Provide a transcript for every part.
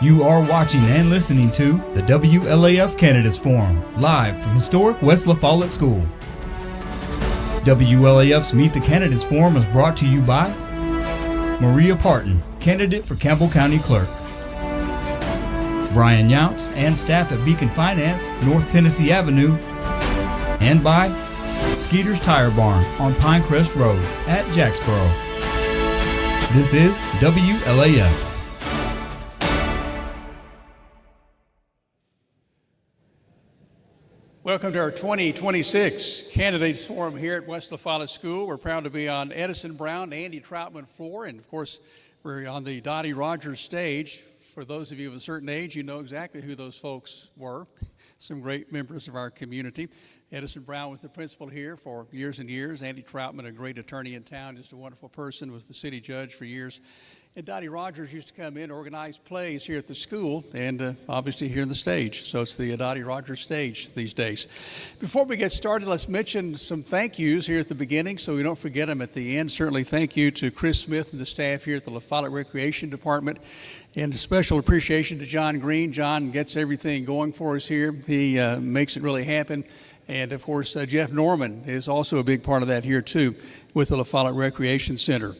You are watching and listening to the WLAF Candidates Forum, live from historic West La Follette School. WLAF's Meet the Candidates Forum is brought to you by Maria Parton, candidate for Campbell County Clerk, Brian Younts and staff at Beacon Finance, North Tennessee Avenue, and by Skeeter's Tire Barn on Pinecrest Road at Jacksboro. This is WLAF. Welcome to our 2026 Candidates Forum here at West La Follette School. We're proud to be on Edison Brown, Andy Troutman floor, and of course, we're on the Dottie Rogers stage. For those of you of a certain age, you know exactly who those folks were. Some great members of our community. Edison Brown was the principal here for years and years. Andy Troutman, a great attorney in town, just a wonderful person, was the city judge for years. And Dottie Rogers used to come in, organize plays here at the school, and obviously here on the stage. So it's the Dottie Rogers stage these days. Before we get started, let's mention some thank yous here at the beginning so we don't forget them at the end. Certainly thank you to Chris Smith and the staff here at the La Follette Recreation Department. And a special appreciation to John Green. John gets everything going for us here. He makes it really happen. And of course, Jeff Norman is also a big part of that here too with the La Follette Recreation Center.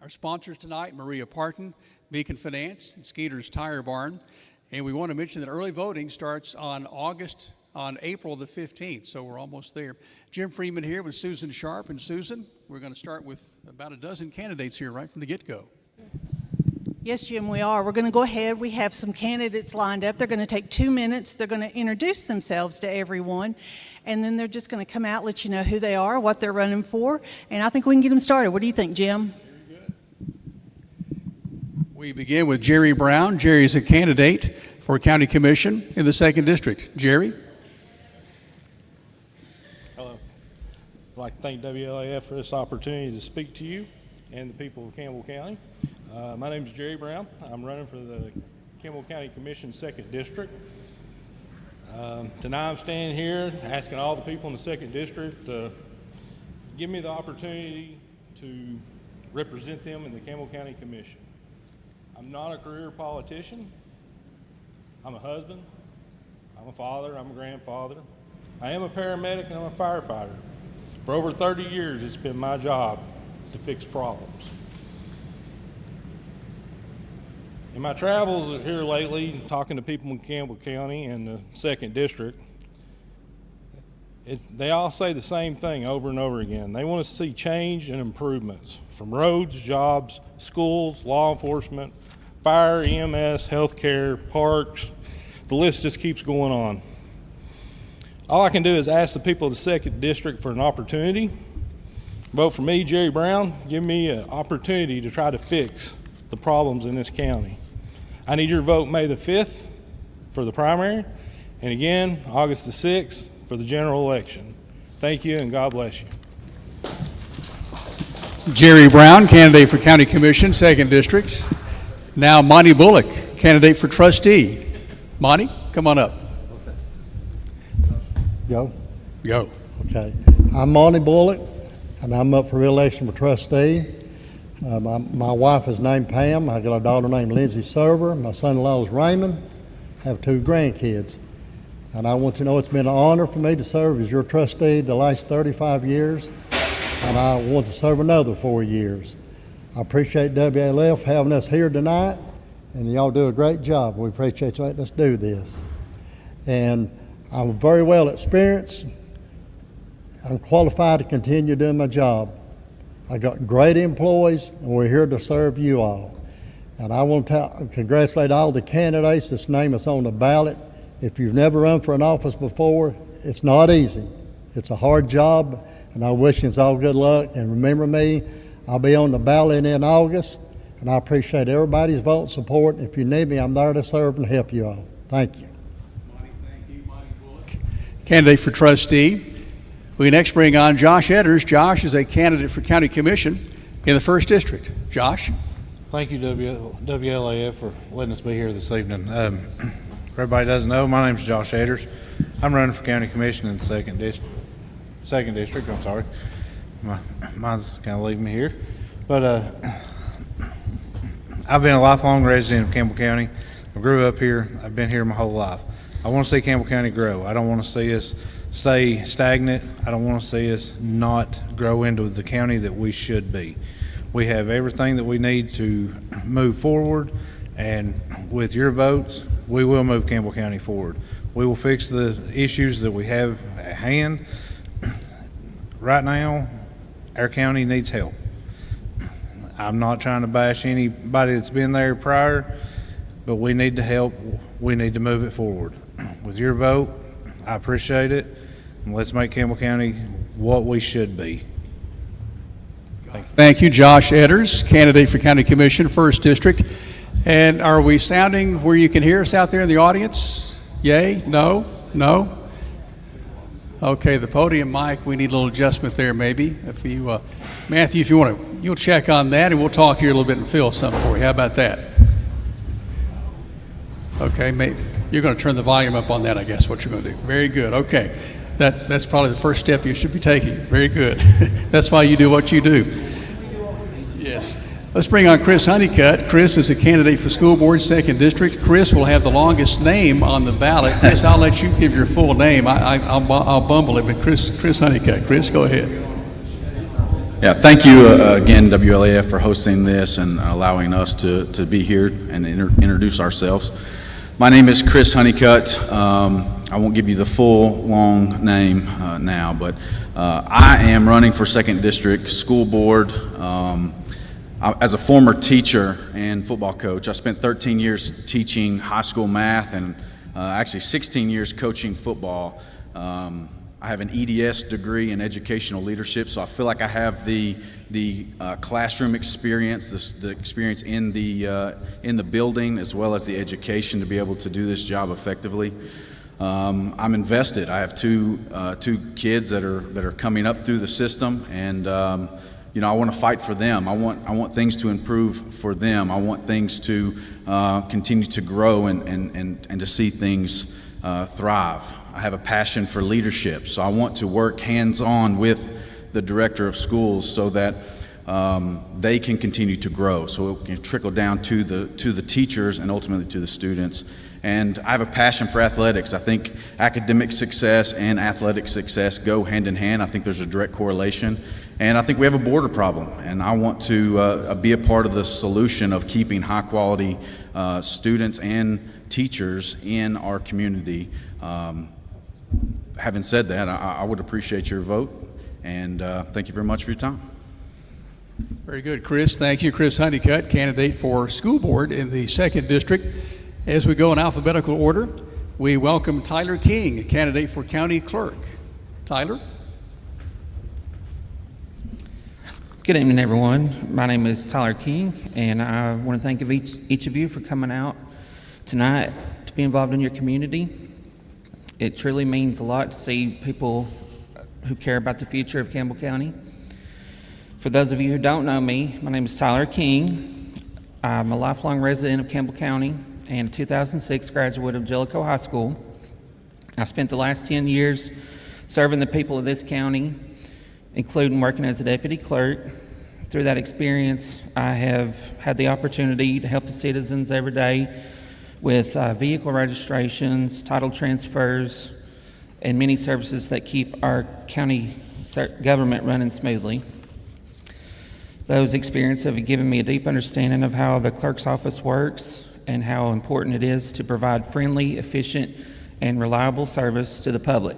Our sponsors tonight, Maria Parton, Beacon Finance, and Skeeter's Tire Barn. And we want to mention that early voting starts on April the 15th, so we're almost there. Jim Freeman here with Susan Sharp. And Susan, we're going to start with about a dozen candidates here right from the get-go. Yes, Jim, we are. We're going to go ahead. We have some candidates lined up. They're going to take 2 minutes. They're going to introduce themselves to everyone, and then they're just going to come out, let you know who they are, what they're running for, and I think we can get them started. What do you think, Jim? We begin with Jerry Brown. Jerry is a candidate for County Commission in the 2nd District. Jerry? Hello. I'd like to thank WLAF for this opportunity to speak to you and the people of Campbell County. My name is Jerry Brown. I'm running for the Campbell County Commission 2nd District. Tonight I'm standing here asking all the people in the 2nd District to give me the opportunity to represent them in the Campbell County Commission. I'm not a career politician. I'm a husband. I'm a father. I'm a grandfather. I am a paramedic and I'm a firefighter. For over 30 years, it's been my job to fix problems. In my travels here lately, talking to people in Campbell County and the 2nd District, they all say the same thing over and over again. They want to see change and improvements from roads, jobs, schools, law enforcement, fire, EMS, healthcare, parks. The list just keeps going on. All I can do is ask the people of the 2nd District for an opportunity. Vote for me, Jerry Brown. Give me an opportunity to try to fix the problems in this county. I need your vote May the 5th for the primary, and again, August the 6th for the general election. Thank you, and God bless you. Jerry Brown, candidate for County Commission, 2nd District. Now Monty Bullock, candidate for trustee. Monty, come on up. Go. Okay. I'm Monty Bullock, and I'm up for re-election for trustee. My wife is named Pam. I got a daughter named Lindsay Server. My son-in-law is Raymond. I have 2 grandkids. And I want you to know it's been an honor for me to serve as your trustee the last 35 years, and I want to serve another 4 years. I appreciate WLF having us here tonight, and y'all do a great job. We appreciate you letting us do this. And I'm very well experienced. I'm qualified to continue doing my job. I got great employees, and we're here to serve you all. And I want to congratulate all the candidates that's named us on the ballot. If you've never run for an office before, it's not easy. It's a hard job, and I wish you all good luck. And remember me, I'll be on the ballot in August, and I appreciate everybody's vote and support. If you need me, I'm there to serve and help you all. Thank you. Monty, thank you. Monty Bullock, candidate for trustee. We next bring on Josh Edders. Josh is a candidate for County Commission in the 1st District. Josh? Thank you, WLAF, for letting us be here this evening. Everybody doesn't know, my name is Josh Edders. I'm running for County Commission in the 2nd District. I'm sorry. Mine's kind of leaving me here. But I've been a lifelong resident of Campbell County I grew up here. I've been here my whole life. I want to see Campbell County grow. I don't want to see us stay stagnant. I don't want to see us not grow into the county that we should be. We have everything that we need to move forward, and with your votes, we will move Campbell County forward. We will fix the issues that we have at hand. Right now, our county needs help. I'm not trying to bash anybody that's been there prior, but we need to help. We need to move it forward. With your vote, I appreciate it. And let's make Campbell County what we should be. Thank you, Josh Edders, candidate for County Commission, 1st District. And are we sounding where you can hear us out there in the audience? Yay? No? No? Okay, the podium mic, we need a little adjustment there maybe. If you, Matthew, if you want to, you'll check on that and we'll talk here a little bit and fill something for you. How about that? Okay, maybe you're going to turn the volume up on that, I guess, what you're going to do. Very good. Okay. That's probably the first step you should be taking. Very good. That's why you do what you do. Yes. Let's bring on Chris Honeycutt. Chris is a candidate for school board, 2nd District. Chris will have the longest name on the ballot. Chris, I'll let you give your full name. I'll bumble it, but Chris Honeycutt. Chris, go ahead. Yeah, thank you again, WLAF, for hosting this and allowing us to be here and introduce ourselves. My name is Chris Honeycutt. I won't give you the full long name now, but I am running for 2nd District School Board. As a former teacher and football coach, I spent 13 years teaching high school math and actually 16 years coaching football. I have an EDS degree in educational leadership, so I feel like I have the classroom experience, the experience in the building, as well as the education to be able to do this job effectively. I'm invested. I have two kids that are coming up through the system, and I want to fight for them. I want things to improve for them. I want things to continue to grow and to see things thrive. I have a passion for leadership, so I want to work hands-on with the director of schools so that they can continue to grow, so it can trickle down to the teachers and ultimately to the students. And I have a passion for athletics. I think academic success and athletic success go hand in hand. I think there's a direct correlation. And I think we have a border problem. And I want to be a part of the solution of keeping high-quality students and teachers in our community. Having said that, I would appreciate your vote. And thank you very much for your time. Very good, Chris. Thank you, Chris Honeycutt, candidate for school board in the 2nd District. As we go in alphabetical order, we welcome Tyler King, a candidate for county clerk. Tyler? Good evening, everyone. My name is Tyler King, and I want to thank each of you for coming out tonight to be involved in your community. It truly means a lot to see people who care about the future of Campbell County. For those of you who don't know me, my name is Tyler King. I'm a lifelong resident of Campbell County and a 2006 graduate of Jellicoe High School. I spent the last 10 years serving the people of this county, including working as a deputy clerk. Through that experience, I have had the opportunity to help the citizens every day with vehicle registrations, title transfers, and many services that keep our county government running smoothly. Those experiences have given me a deep understanding of how the clerk's office works and how important it is to provide friendly, efficient, and reliable service to the public.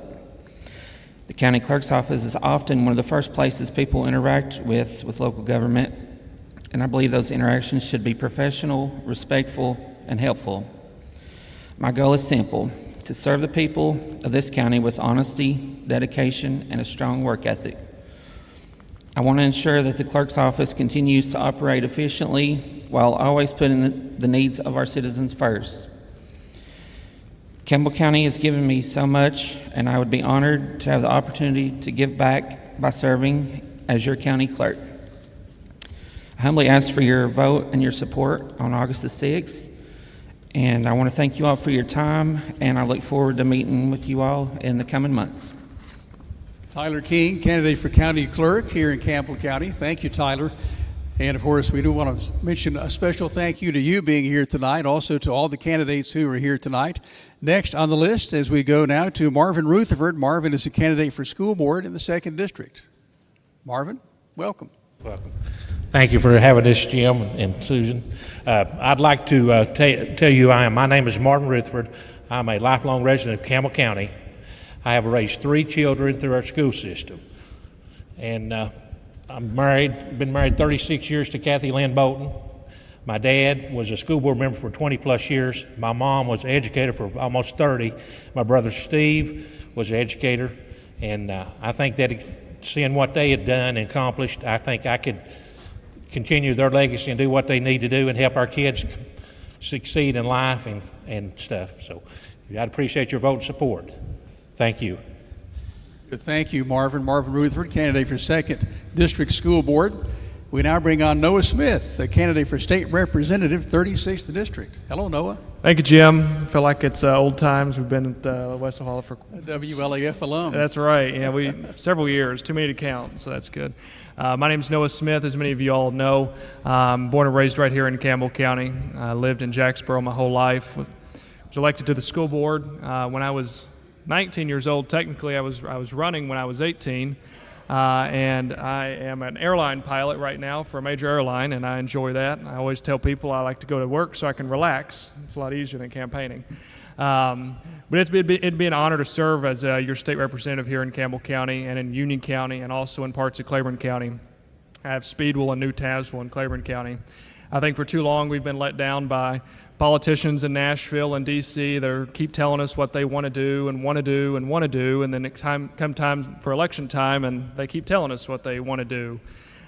The county clerk's office is often one of the first places people interact with local government, and I believe those interactions should be professional, respectful, and helpful. My goal is simple: to serve the people of this county with honesty, dedication, and a strong work ethic. I want to ensure that the clerk's office continues to operate efficiently while always putting the needs of our citizens first. Campbell County has given me so much, and I would be honored to have the opportunity to give back by serving as your county clerk. I humbly ask for your vote and your support on August the 6th, and I want to thank you all for your time, and I look forward to meeting with you all in the coming months. Tyler King, candidate for county clerk here in Campbell County. Thank you, Tyler. And of course, we do want to mention a special thank you to you being here tonight, also to all the candidates who are here tonight. Next on the list, as we go now to Marvin Rutherford. Marvin is a candidate for school board in the 2nd District. Marvin, welcome. Welcome. Thank you for having this, Jim and Susan. I'd like to tell you my name is Marvin Rutherford. I'm a lifelong resident of Campbell County. I have raised 3 children through our school system. And I'm married, been married 36 years to Kathy Lynn Bolton. My dad was a school board member for 20 plus years. My mom was an educator for almost 30. My brother Steve was an educator. And I think that seeing what they had done and accomplished, I think I could continue their legacy and do what they need to do and help our kids succeed in life and stuff. So I'd appreciate your vote and support. Thank you. Thank you, Marvin. Marvin Rutherford, candidate for 2nd District School Board. We now bring on Noah Smith, the candidate for State Representative, 36th District. Hello, Noah. Thank you, Jim. I feel like it's old times. We've been at West Ohio for WLAF alum. That's right. Yeah, we several years, too many to count, so that's good. My name is Noah Smith, as many of you all know. Born and raised right here in Campbell County. I lived in Jacksboro my whole life. Was elected to the school board when I was 19 years old. Technically, I was running when I was 18. And I am an airline pilot right now for a major airline, and I enjoy that. I always tell people I like to go to work so I can relax. It's a lot easier than campaigning. But it'd be an honor to serve as your state representative here in Campbell County and in Union County and also in parts of Claiborne County. I have Speedwell and New Tazewell in Claiborne County. I think for too long we've been let down by politicians in Nashville and D.C. that keep telling us what they want to do and want to do and want to do, and then come time for election time and they keep telling us what they want to do.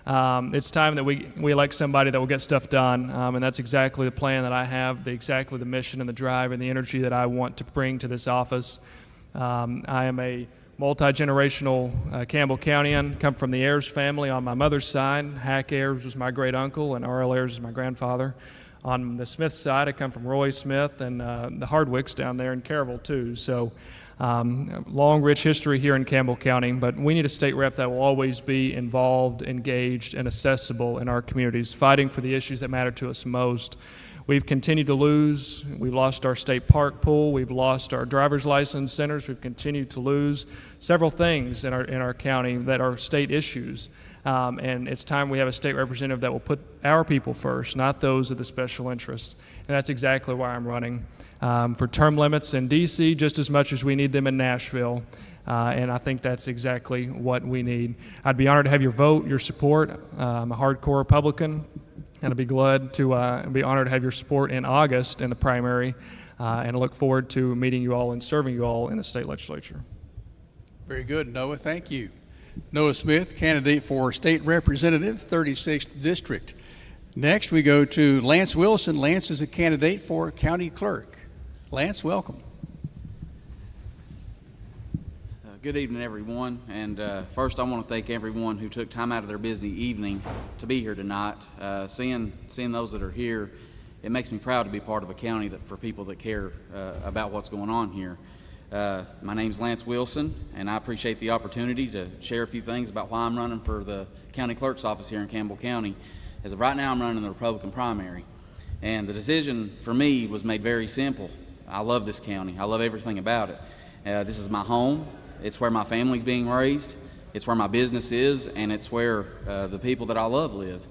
It's time that we elect somebody that will get stuff done, and that's exactly the plan that I have, exactly the mission and the drive and the energy that I want to bring to this office. I am a multi-generational Campbell Countyan, come from the Ayers family on my mother's side. Hack Ayers was my great uncle, and R.L. Ayers is my grandfather. On the Smith side, I come from Roy Smith and the Hardwicks down there in Caryville too. So long, rich history here in Campbell County, but we need a state rep that will always be involved, engaged, and accessible in our communities, fighting for the issues that matter to us most. We've continued to lose. We've lost our state park pool. We've lost our driver's license centers. We've continued to lose several things in our county that are state issues. And it's time we have a state representative that will put our people first, not those of the special interests. And that's exactly why I'm running for term limits in D.C. just as much as we need them in Nashville. And I think that's exactly what we need. I'd be honored to have your vote, your support. I'm a hardcore Republican, and I'd be glad to be honored to have your support in August in the primary. And I look forward to meeting you all and serving you all in the state legislature. Very good, Noah. Thank you. Noah Smith, candidate for State Representative, 36th District. Next, we go to Lance Wilson. Lance is a candidate for County Clerk. Lance, welcome. Good evening, everyone. And first, I want to thank everyone who took time out of their busy evening to be here tonight. Seeing those that are here, it makes me proud to be part of a county that for people that care about what's going on here. My name's Lance Wilson, and I appreciate the opportunity to share a few things about why I'm running for the county clerk's office here in Campbell County. As of right now, I'm running the Republican primary, and the decision for me was made very simple. I love this county. I love everything about it. This is my home. It's where my family's being raised. It's where my business is, and it's where the people that I love live.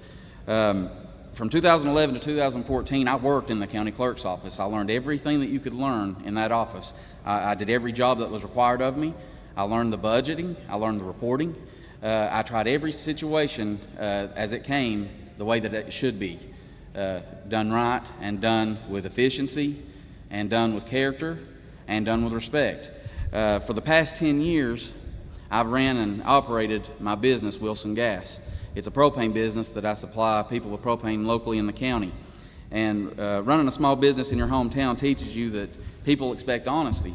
From 2011 to 2014, I worked in the county clerk's office. I learned everything that you could learn in that office. I did every job that was required of me. I learned the budgeting. I learned the reporting. I tried every situation as it came the way that it should be. Done right and done with efficiency and done with character and done with respect. For the past 10 years, I've ran and operated my business, Wilson Gas. It's a propane business that I supply people with propane locally in the county. And running a small business in your hometown teaches you that people expect honesty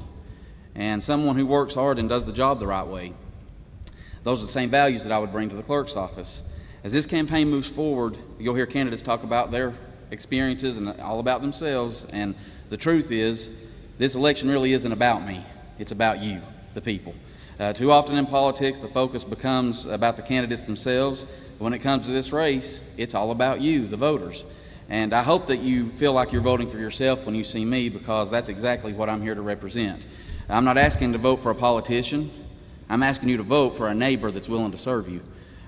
and someone who works hard and does the job the right way. Those are the same values that I would bring to the clerk's office. As this campaign moves forward, you'll hear candidates talk about their experiences and all about themselves. And the truth is, this election really isn't about me. It's about you, the people. Too often in politics, the focus becomes about the candidates themselves. When it comes to this race, it's all about you, the voters. And I hope that you feel like you're voting for yourself when you see me, because that's exactly what I'm here to represent. I'm not asking to vote for a politician. I'm asking you to vote for a neighbor that's willing to serve you.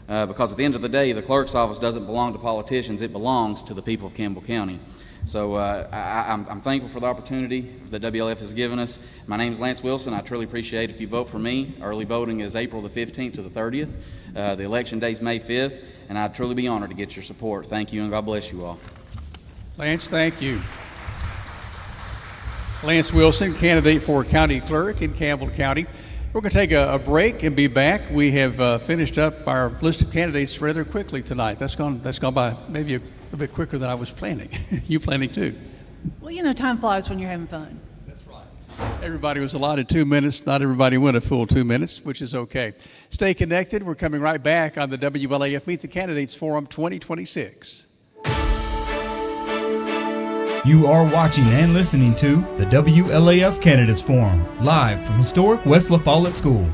Because at the end of the day, the clerk's office doesn't belong to politicians, it belongs to the people of Campbell County. So I'm thankful for the opportunity that WLAF has given us. My name is Lance Wilson. I truly appreciate it if you vote for me. Early voting is April the 15th to the 30th. The election day is May 5th, and I'd truly be honored to get your support. Thank you, and God bless you all. Lance, thank you. Lance Wilson, candidate for county clerk in Campbell County. We're going to take a break and be back. We have finished up our list of candidates rather quickly tonight. That's gone by maybe a bit quicker than I was planning. You planning too? Well, you know, time flies when you're having fun. That's right. Everybody was allotted 2 minutes. Not everybody went a full 2 minutes, which is okay. Stay connected. We're coming right back on the WLAF Meet the Candidates Forum 2026. You are watching and listening to the WLAF Candidates Forum, live from historic West La Follette School.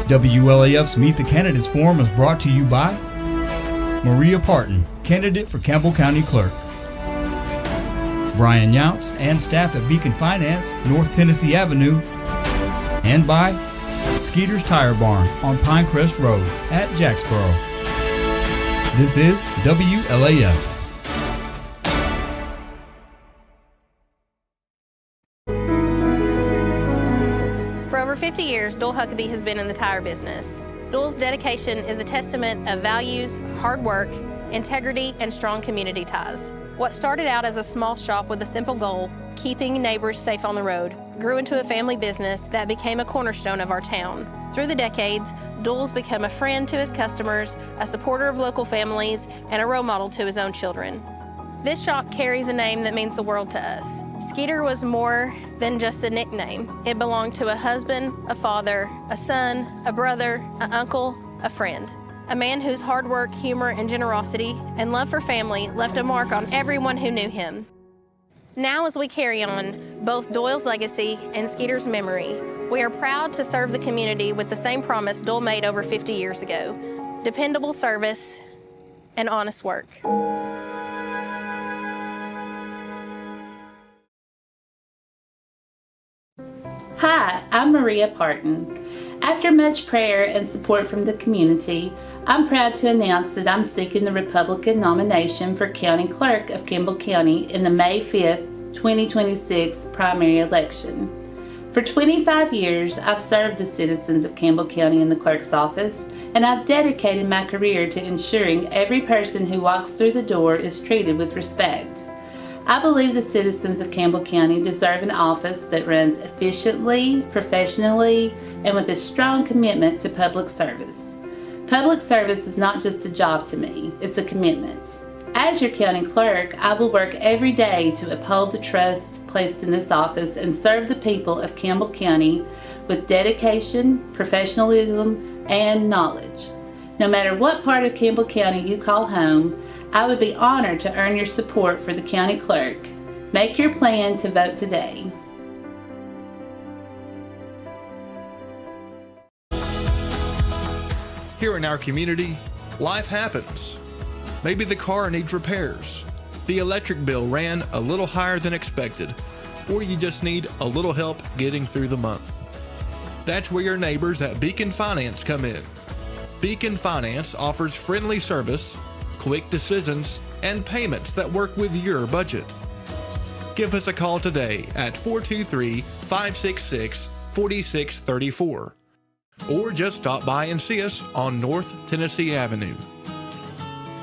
WLAF's Meet the Candidates Forum is brought to you by Maria Parton, candidate for Campbell County Clerk. Brian Younts and staff at Beacon Finance, North Tennessee Avenue. And by Skeeter's Tire Barn on Pinecrest Road at Jacksboro. This is WLAF. For over 50 years, Dole Huckabee has been in the tire business. Dole's dedication is a testament of values, hard work, integrity, and strong community ties. What started out as a small shop with a simple goal, keeping neighbors safe on the road, grew into a family business that became a cornerstone of our town. Through the decades, Dole's become a friend to his customers, a supporter of local families, and a role model to his own children. This shop carries a name that means the world to us. Skeeter was more than just a nickname. It belonged to a husband, a father, a son, a brother, an uncle, a friend. A man whose hard work, humor, and generosity and love for family left a mark on everyone who knew him. Now, as we carry on both Doyle's legacy and Skeeter's memory, we are proud to serve the community with the same promise Dole made over 50 years ago: dependable service and honest work. Hi, I'm Maria Parton. After much prayer and support from the community, I'm proud to announce that I'm seeking the Republican nomination for County Clerk of Campbell County in the May 5th, 2026 primary election. For 25 years, I've served the citizens of Campbell County in the clerk's office, and I've dedicated my career to ensuring every person who walks through the door is treated with respect. I believe the citizens of Campbell County deserve an office that runs efficiently, professionally, and with a strong commitment to public service. Public service is not just a job to me, it's a commitment. As your county clerk, I will work every day to uphold the trust placed in this office and serve the people of Campbell County with dedication, professionalism, and knowledge. No matter what part of Campbell County you call home, I would be honored to earn your support for the county clerk. Make your plan to vote today. Here in our community, life happens. Maybe the car needs repairs, the electric bill ran a little higher than expected, or you just need a little help getting through the month. That's where your neighbors at Beacon Finance come in. Beacon Finance offers friendly service, quick decisions, and payments that work with your budget. Give us a call today at 423-566-4634, or just stop by and see us on North Tennessee Avenue.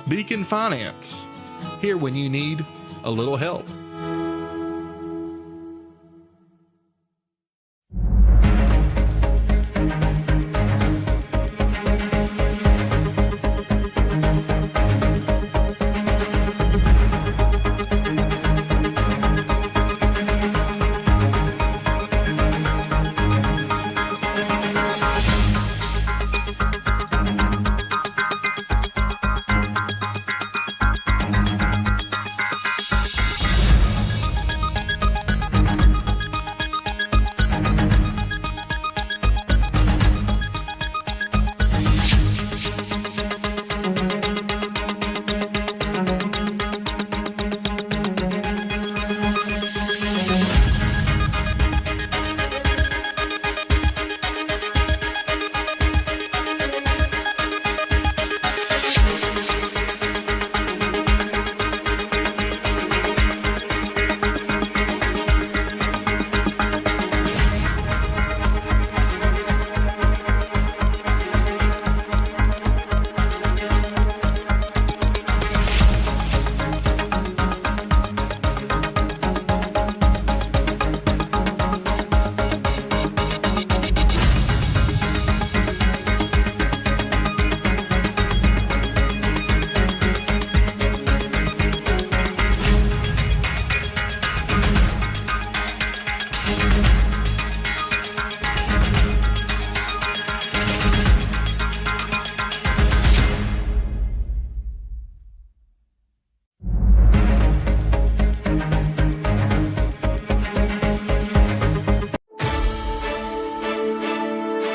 Beacon Finance, here when you need a little help.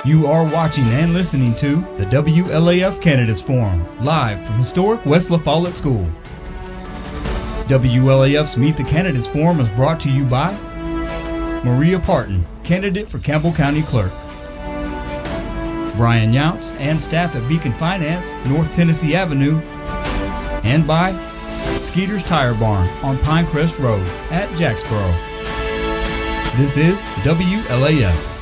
You are watching and listening to the WLAF Candidates Forum, live from historic West La Follette School. WLAF's Meet the Candidates Forum is brought to you by Maria Parton, candidate for Campbell County Clerk. Brian Younts and staff at Beacon Finance, North Tennessee Avenue. And by Skeeter's Tire Barn on Pinecrest Road at Jacksboro. This is WLAF.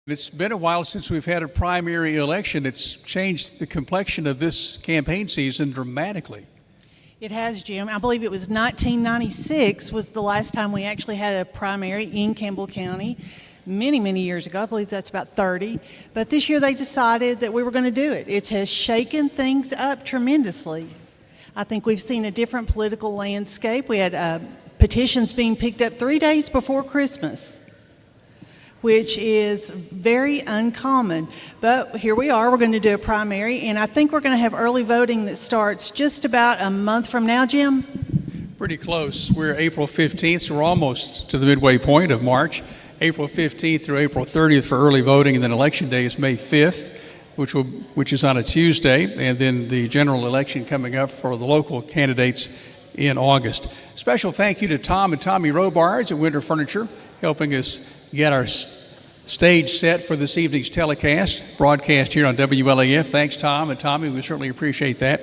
It's been a while since we've had a primary election. It's changed the complexion of this campaign season dramatically. It has, Jim. I believe it was 1996 was the last time we actually had a primary in Campbell County. Many, many years ago. I believe that's about 30. But this year they decided that we were going to do it. It has shaken things up tremendously. I think we've seen a different political landscape. We had petitions being picked up 3 days before Christmas, which is very uncommon. But here we are, we're going to do a primary, and I think we're going to have early voting that starts just about a month from now, Jim? Pretty close. We're April 15th, so we're almost to the midway point of March. April 15th through April 30th for early voting, and then Election Day is May 5th, which is on a Tuesday, and then the general election coming up for the local candidates in August. Special thank you to Tom and Tommy Robards at Winter Furniture, helping us get our stage set for this evening's telecast, broadcast here on WLAF. Thanks, Tom and Tommy. We certainly appreciate that.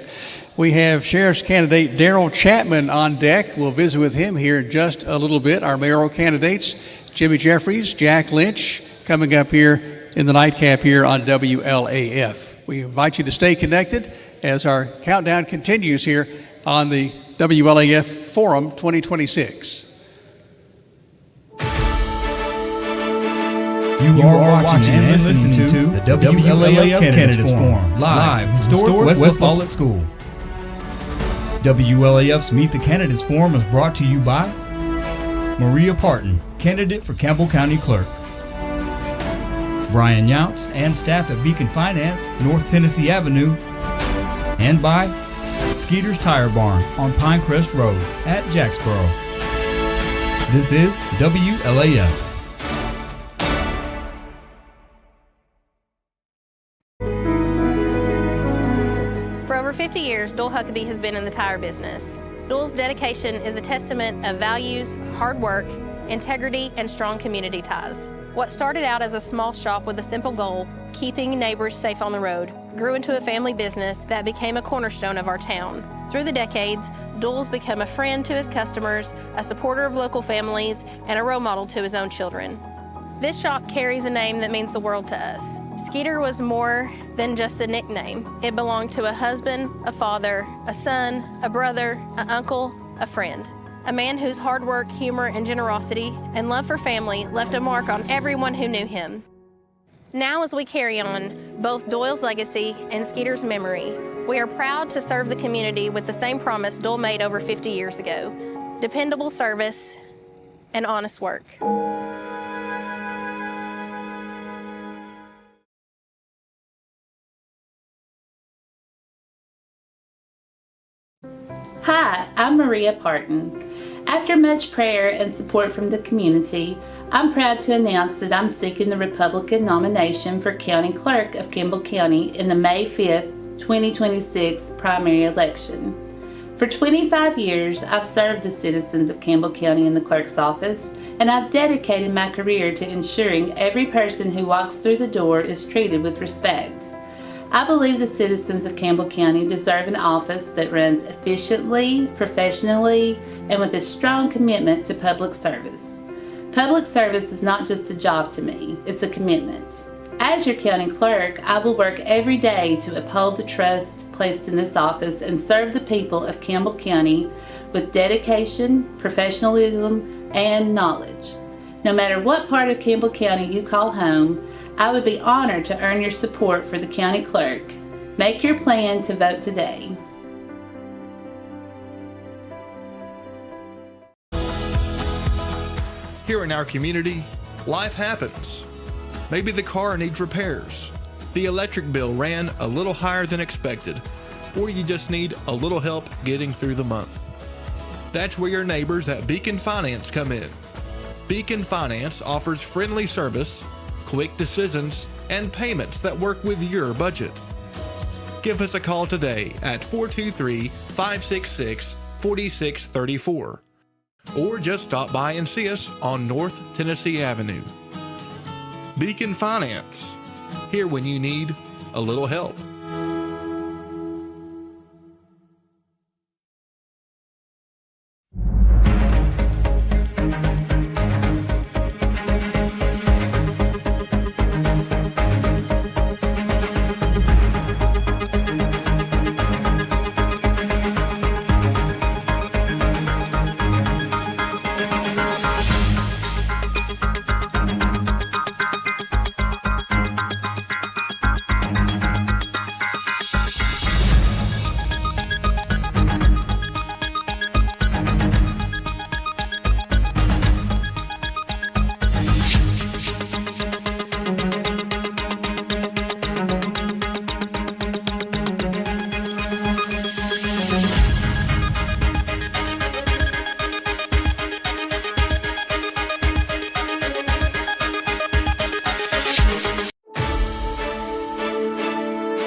We have Sheriff's candidate Daryl Chapman on deck. We'll visit with him here in just a little bit. Our mayoral candidates, Jimmy Jeffries, Jack Lynch, coming up here in the nightcap here on WLAF. We invite you to stay connected as our countdown continues here on the WLAF Forum 2026. You are watching and listening to the WLAF Candidates Forum, live from historic West La Follette School. WLAF's Meet the Candidates Forum is brought to you by Maria Parton, candidate for Campbell County Clerk. Brian Younts and staff at Beacon Finance, North Tennessee Avenue. And by Skeeter's Tire Barn on Pinecrest Road at Jacksboro. This is WLAF. For over 50 years, Dole Huckabee has been in the tire business. Dole's dedication is a testament of values, hard work, integrity, and strong community ties. What started out as a small shop with a simple goal, keeping neighbors safe on the road, grew into a family business that became a cornerstone of our town. Through the decades, Dole's become a friend to his customers, a supporter of local families, and a role model to his own children. This shop carries a name that means the world to us. Skeeter was more than just a nickname. It belonged to a husband, a father, a son, a brother, an uncle, a friend. A man whose hard work, humor, and generosity and love for family left a mark on everyone who knew him. Now, as we carry on both Doyle's legacy and Skeeter's memory, we are proud to serve the community with the same promise Dole made over 50 years ago: dependable service and honest work. Hi, I'm Maria Parton. After much prayer and support from the community, I'm proud to announce that I'm seeking the Republican nomination for County Clerk of Campbell County in the May 5th, 2026 primary election. For 25 years, I've served the citizens of Campbell County in the clerk's office, and I've dedicated my career to ensuring every person who walks through the door is treated with respect. I believe the citizens of Campbell County deserve an office that runs efficiently, professionally, and with a strong commitment to public service. Public service is not just a job to me, it's a commitment. As your county clerk, I will work every day to uphold the trust placed in this office and serve the people of Campbell County with dedication, professionalism, and knowledge. No matter what part of Campbell County you call home, I would be honored to earn your support for the county clerk. Make your plan to vote today. Here in our community, life happens. Maybe the car needs repairs. The electric bill ran a little higher than expected. or you just need a little help getting through the month. That's where your neighbors at Beacon Finance come in. Beacon Finance offers friendly service, quick decisions, and payments that work with your budget. Give us a call today at 423-566-4634, or just stop by and see us on North Tennessee Avenue. Beacon Finance, here when you need a little help.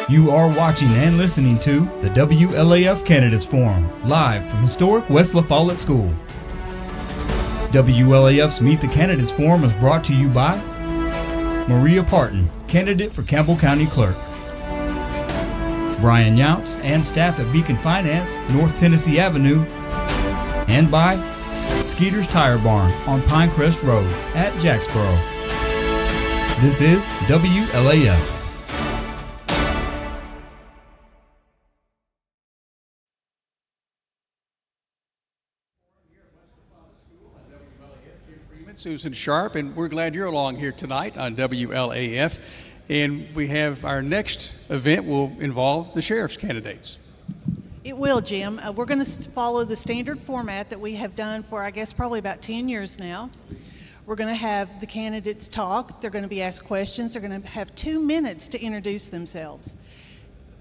You are watching and listening to the WLAF Candidates Forum, live from historic West La Follette School. WLAF's Meet the Candidates Forum is brought to you by Maria Parton, candidate for Campbell County Clerk, Brian Younts and staff at Beacon Finance, North Tennessee Avenue, and by Skeeter's Tire Barn on Pinecrest Road at Jacksboro. This is WLAF. Susan Sharp, and we're glad you're along here tonight on WLAF. And we have our next event will involve the sheriff's candidates. It will, Jim. We're going to follow the standard format that we have done for, I guess, probably about 10 years now. We're going to have the candidates talk. They're going to be asked questions. They're going to have 2 minutes to introduce themselves.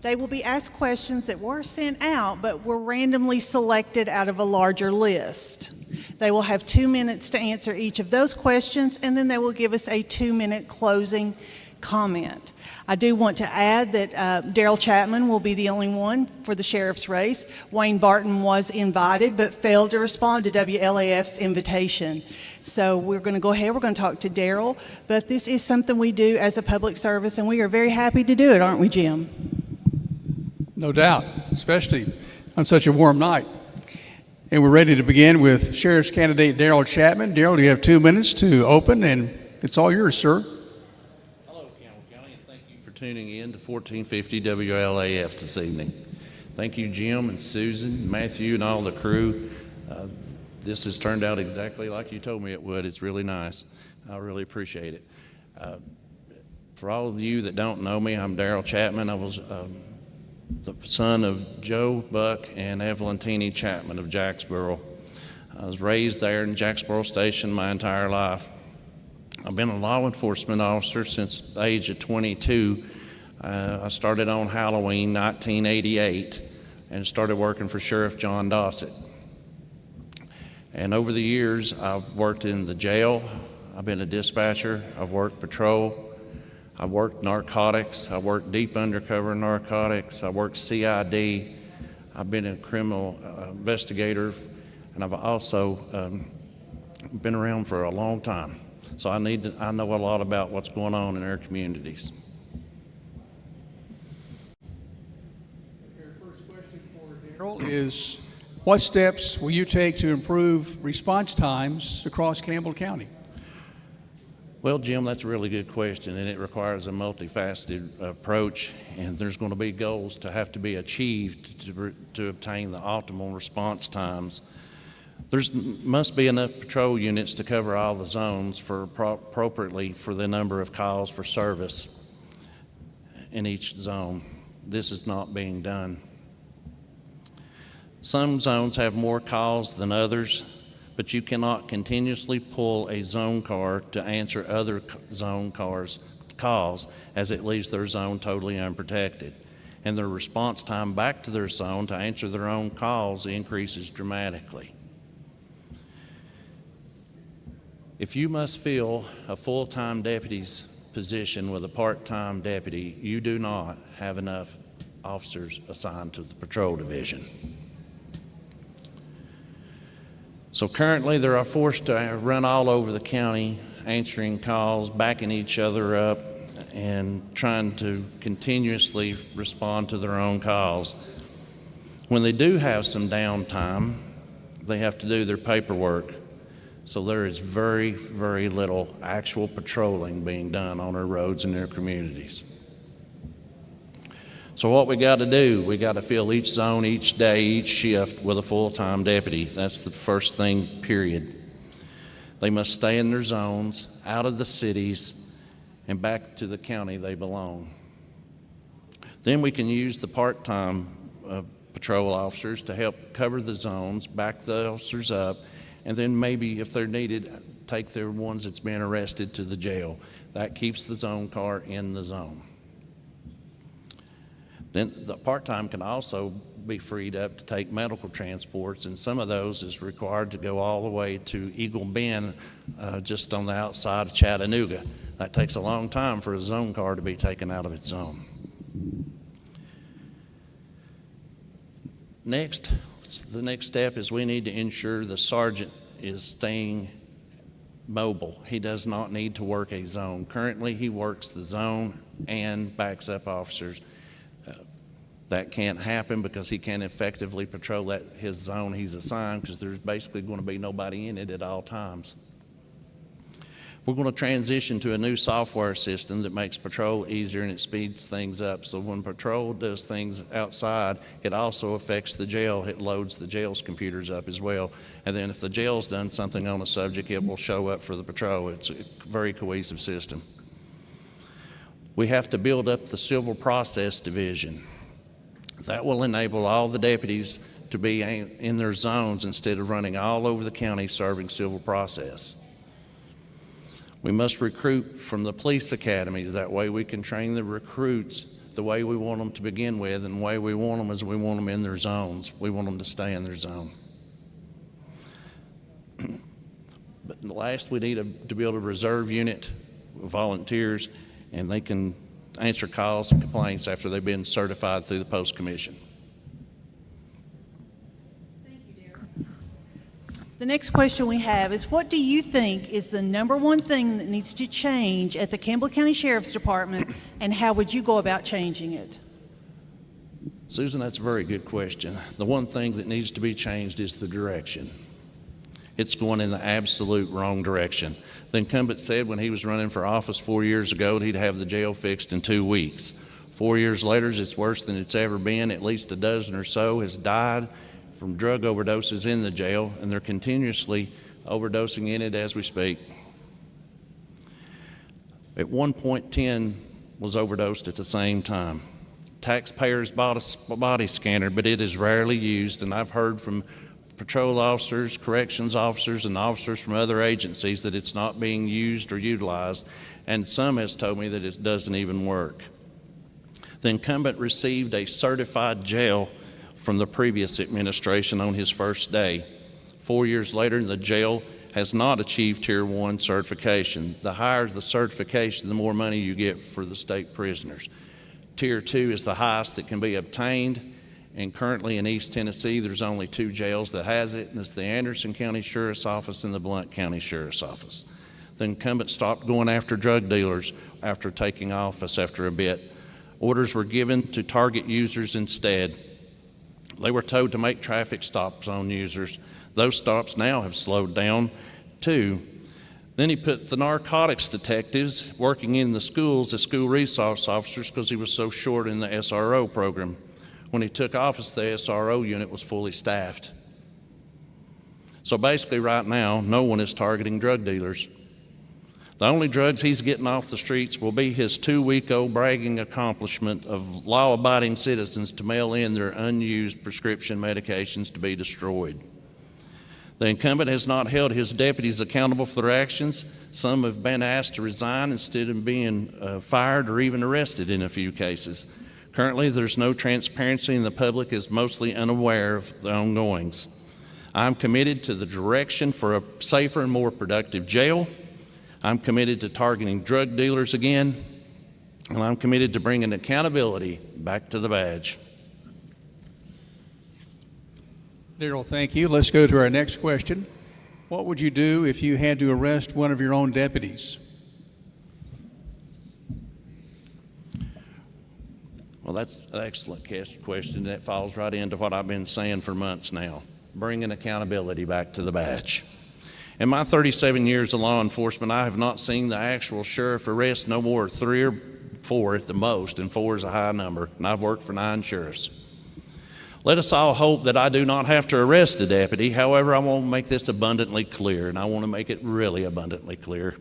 They will be asked questions that were sent out, but were randomly selected out of a larger list. They will have 2 minutes to answer each of those questions, and then they will give us a 2-minute closing comment. I do want to add that Daryl Chapman will be the only one for the sheriff's race. Wayne Barton was invited but failed to respond to WLAF's invitation. So we're going to go ahead, we're going to talk to Daryl, but this is something we do as a public service, and we are very happy to do it, aren't we, Jim? No doubt, especially on such a warm night. And we're ready to begin with Sheriff's candidate Daryl Chapman. Daryl, you have 2 minutes to open, and it's all yours, sir. Hello, Campbell County, and thank you for tuning in to 1450 WLAF this evening. Thank you, Jim and Susan, Matthew, and all the crew. This has turned out exactly like you told me it would. It's really nice. I really appreciate it. For all of you that don't know me, I'm Daryl Chapman. I was the son of Joe Buck and Evelyn Teeny Chapman of Jacksboro. I was raised there in Jacksboro Station my entire life. I've been a law enforcement officer since the age of 22. I started on Halloween 1988 and started working for Sheriff John Dossett. And over the years, I've worked in the jail, I've been a dispatcher, I've worked patrol, I worked narcotics, I worked deep undercover narcotics, I worked CID, I've been a criminal investigator, and I've also been around for a long time. So I know a lot about what's going on in our communities. Your first question for Daryl is, what steps will you take to improve response times across Campbell County? Well, Jim, that's a really good question, and it requires a multifaceted approach, and there's going to be goals to have to be achieved to obtain the optimal response times. There must be enough patrol units to cover all the zones appropriately for the number of calls for service in each zone. This is not being done. Some zones have more calls than others, but you cannot continuously pull a zone car to answer other zone calls as it leaves their zone totally unprotected. and their response time back to their zone to answer their own calls increases dramatically. If you must fill a full-time deputy's position with a part-time deputy, you do not have enough officers assigned to the patrol division. So currently they are forced to run all over the county answering calls, backing each other up, and trying to continuously respond to their own calls. When they do have some downtime, they have to do their paperwork. So there is very, very little actual patrolling being done on our roads in their communities. So what we got to do, we got to fill each zone, each day, each shift with a full-time deputy. That's the first thing, period. They must stay in their zones, out of the cities, and back to the county they belong. Then we can use the part-time patrol officers to help cover the zones, back the officers up, and then maybe if they're needed, take their ones that's been arrested to the jail. That keeps the zone car in the zone. Then the part-time can also be freed up to take medical transports, and some of those is required to go all the way to Eagle Bend, just on the outside of Chattanooga. That takes a long time for a zone car to be taken out of its zone. The next step is we need to ensure the sergeant is staying mobile. He does not need to work a zone. Currently, he works the zone and backs up officers. That can't happen because he can't effectively patrol his zone he's assigned, because there's basically going to be nobody in it at all times. We're going to transition to a new software system that makes patrol easier and it speeds things up. So when patrol does things outside, it also affects the jail. It loads the jail's computers up as well. And then if the jail's done something on a subject, it will show up for the patrol. It's a very cohesive system. We have to build up the civil process division. That will enable all the deputies to be in their zones instead of running all over the county serving civil process. We must recruit from the police academies. That way we can train the recruits the way we want them to begin with, and the way we want them is we want them in their zones. We want them to stay in their zone. But last, we need to build a reserve unit of volunteers, and they can answer calls and complaints after they've been certified through the Post Commission. The next question we have is, what do you think is the number one thing that needs to change at the Campbell County Sheriff's Department, and how would you go about changing it? Susan, that's a very good question. The one thing that needs to be changed is the direction. It's going in the absolute wrong direction. The incumbent said when he was running for office 4 years ago, he'd have the jail fixed in 2 weeks. 4 years later, it's worse than it's ever been. At least a dozen or so has died from drug overdoses in the jail, and they're continuously overdosing in it as we speak. At one point, 10 was overdosed at the same time. Taxpayers bought a body scanner, but it is rarely used, and I've heard from patrol officers, corrections officers, and officers from other agencies that it's not being used or utilized, and some has told me that it doesn't even work. The incumbent received a certified jail from the previous administration on his first day. 4 years later, the jail has not achieved Tier 1 certification. The higher the certification, the more money you get for the state prisoners. Tier 2 is the highest that can be obtained, and currently in East Tennessee, there's only 2 jails that has it, and it's the Anderson County Sheriff's Office and the Blount County Sheriff's Office. The incumbent stopped going after drug dealers after taking office after a bit. Orders were given to target users instead. They were told to make traffic stops on users. Those stops now have slowed down too. Then he put the narcotics detectives working in the schools as school resource officers because he was so short in the SRO program. When he took office, the SRO unit was fully staffed. So basically right now, no one is targeting drug dealers. The only drugs he's getting off the streets will be his 2-week-old bragging accomplishment of law-abiding citizens to mail in their unused prescription medications to be destroyed. The incumbent has not held his deputies accountable for their actions. Some have been asked to resign instead of being fired or even arrested in a few cases. Currently, there's no transparency and the public is mostly unaware of the ongoings. I'm committed to the direction for a safer and more productive jail. I'm committed to targeting drug dealers again, and I'm committed to bringing accountability back to the badge. Darrell, thank you. Let's go to our next question. What would you do if you had to arrest one of your own deputies? Well, that's an excellent question. That falls right into what I've been saying for months now, bringing accountability back to the badge. In my 37 years of law enforcement, I have not seen the actual sheriff arrest no more 3 or 4 at the most, and 4 is a high number, and I've worked for 9 sheriffs. Let us all hope that I do not have to arrest a deputy. However, I want to make this abundantly clear, and I want to make it really abundantly clear.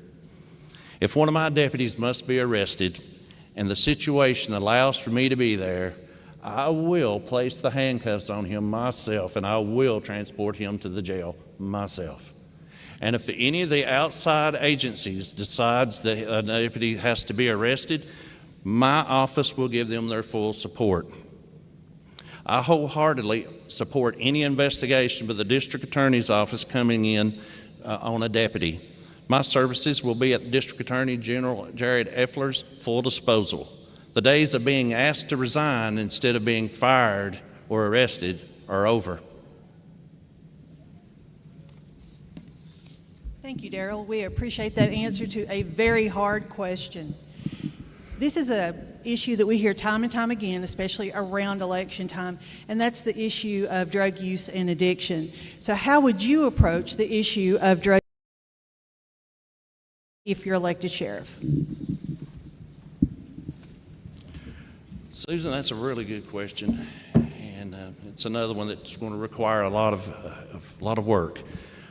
If one of my deputies must be arrested and the situation allows for me to be there, I will place the handcuffs on him myself, and I will transport him to the jail myself. And if any of the outside agencies decides that a deputy has to be arrested, my office will give them their full support. I wholeheartedly support any investigation by the district attorney's office coming in on a deputy. My services will be at the District Attorney General Jared Effler's full disposal. The days of being asked to resign instead of being fired or arrested are over. Thank you, Darrell. We appreciate that answer to a very hard question. This is an issue that we hear time and time again, especially around election time, and that's the issue of drug use and addiction. So how would you approach the issue of drug if you're elected sheriff? Susan, that's a really good question, and it's another one that's going to require a lot of work.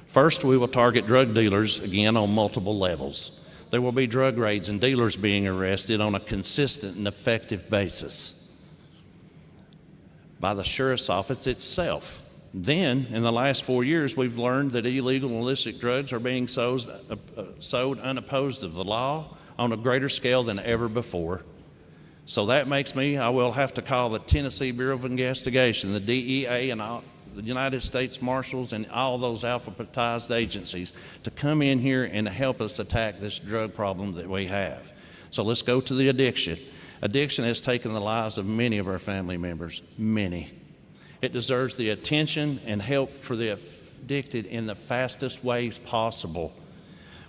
First, we will target drug dealers again on multiple levels. There will be drug raids and dealers being arrested on a consistent and effective basis by the sheriff's office itself. Then, in the last 4 years, we've learned that illegal and illicit drugs are being sold unopposed of the law on a greater scale than ever before. So that makes me, I will have to call the Tennessee Bureau of Investigation, the DEA, and all the United States Marshals and all those alphabetized agencies to come in here and help us attack this drug problem that we have. So let's go to the addiction. Addiction has taken the lives of many of our family members, many. It deserves the attention and help for the addicted in the fastest ways possible.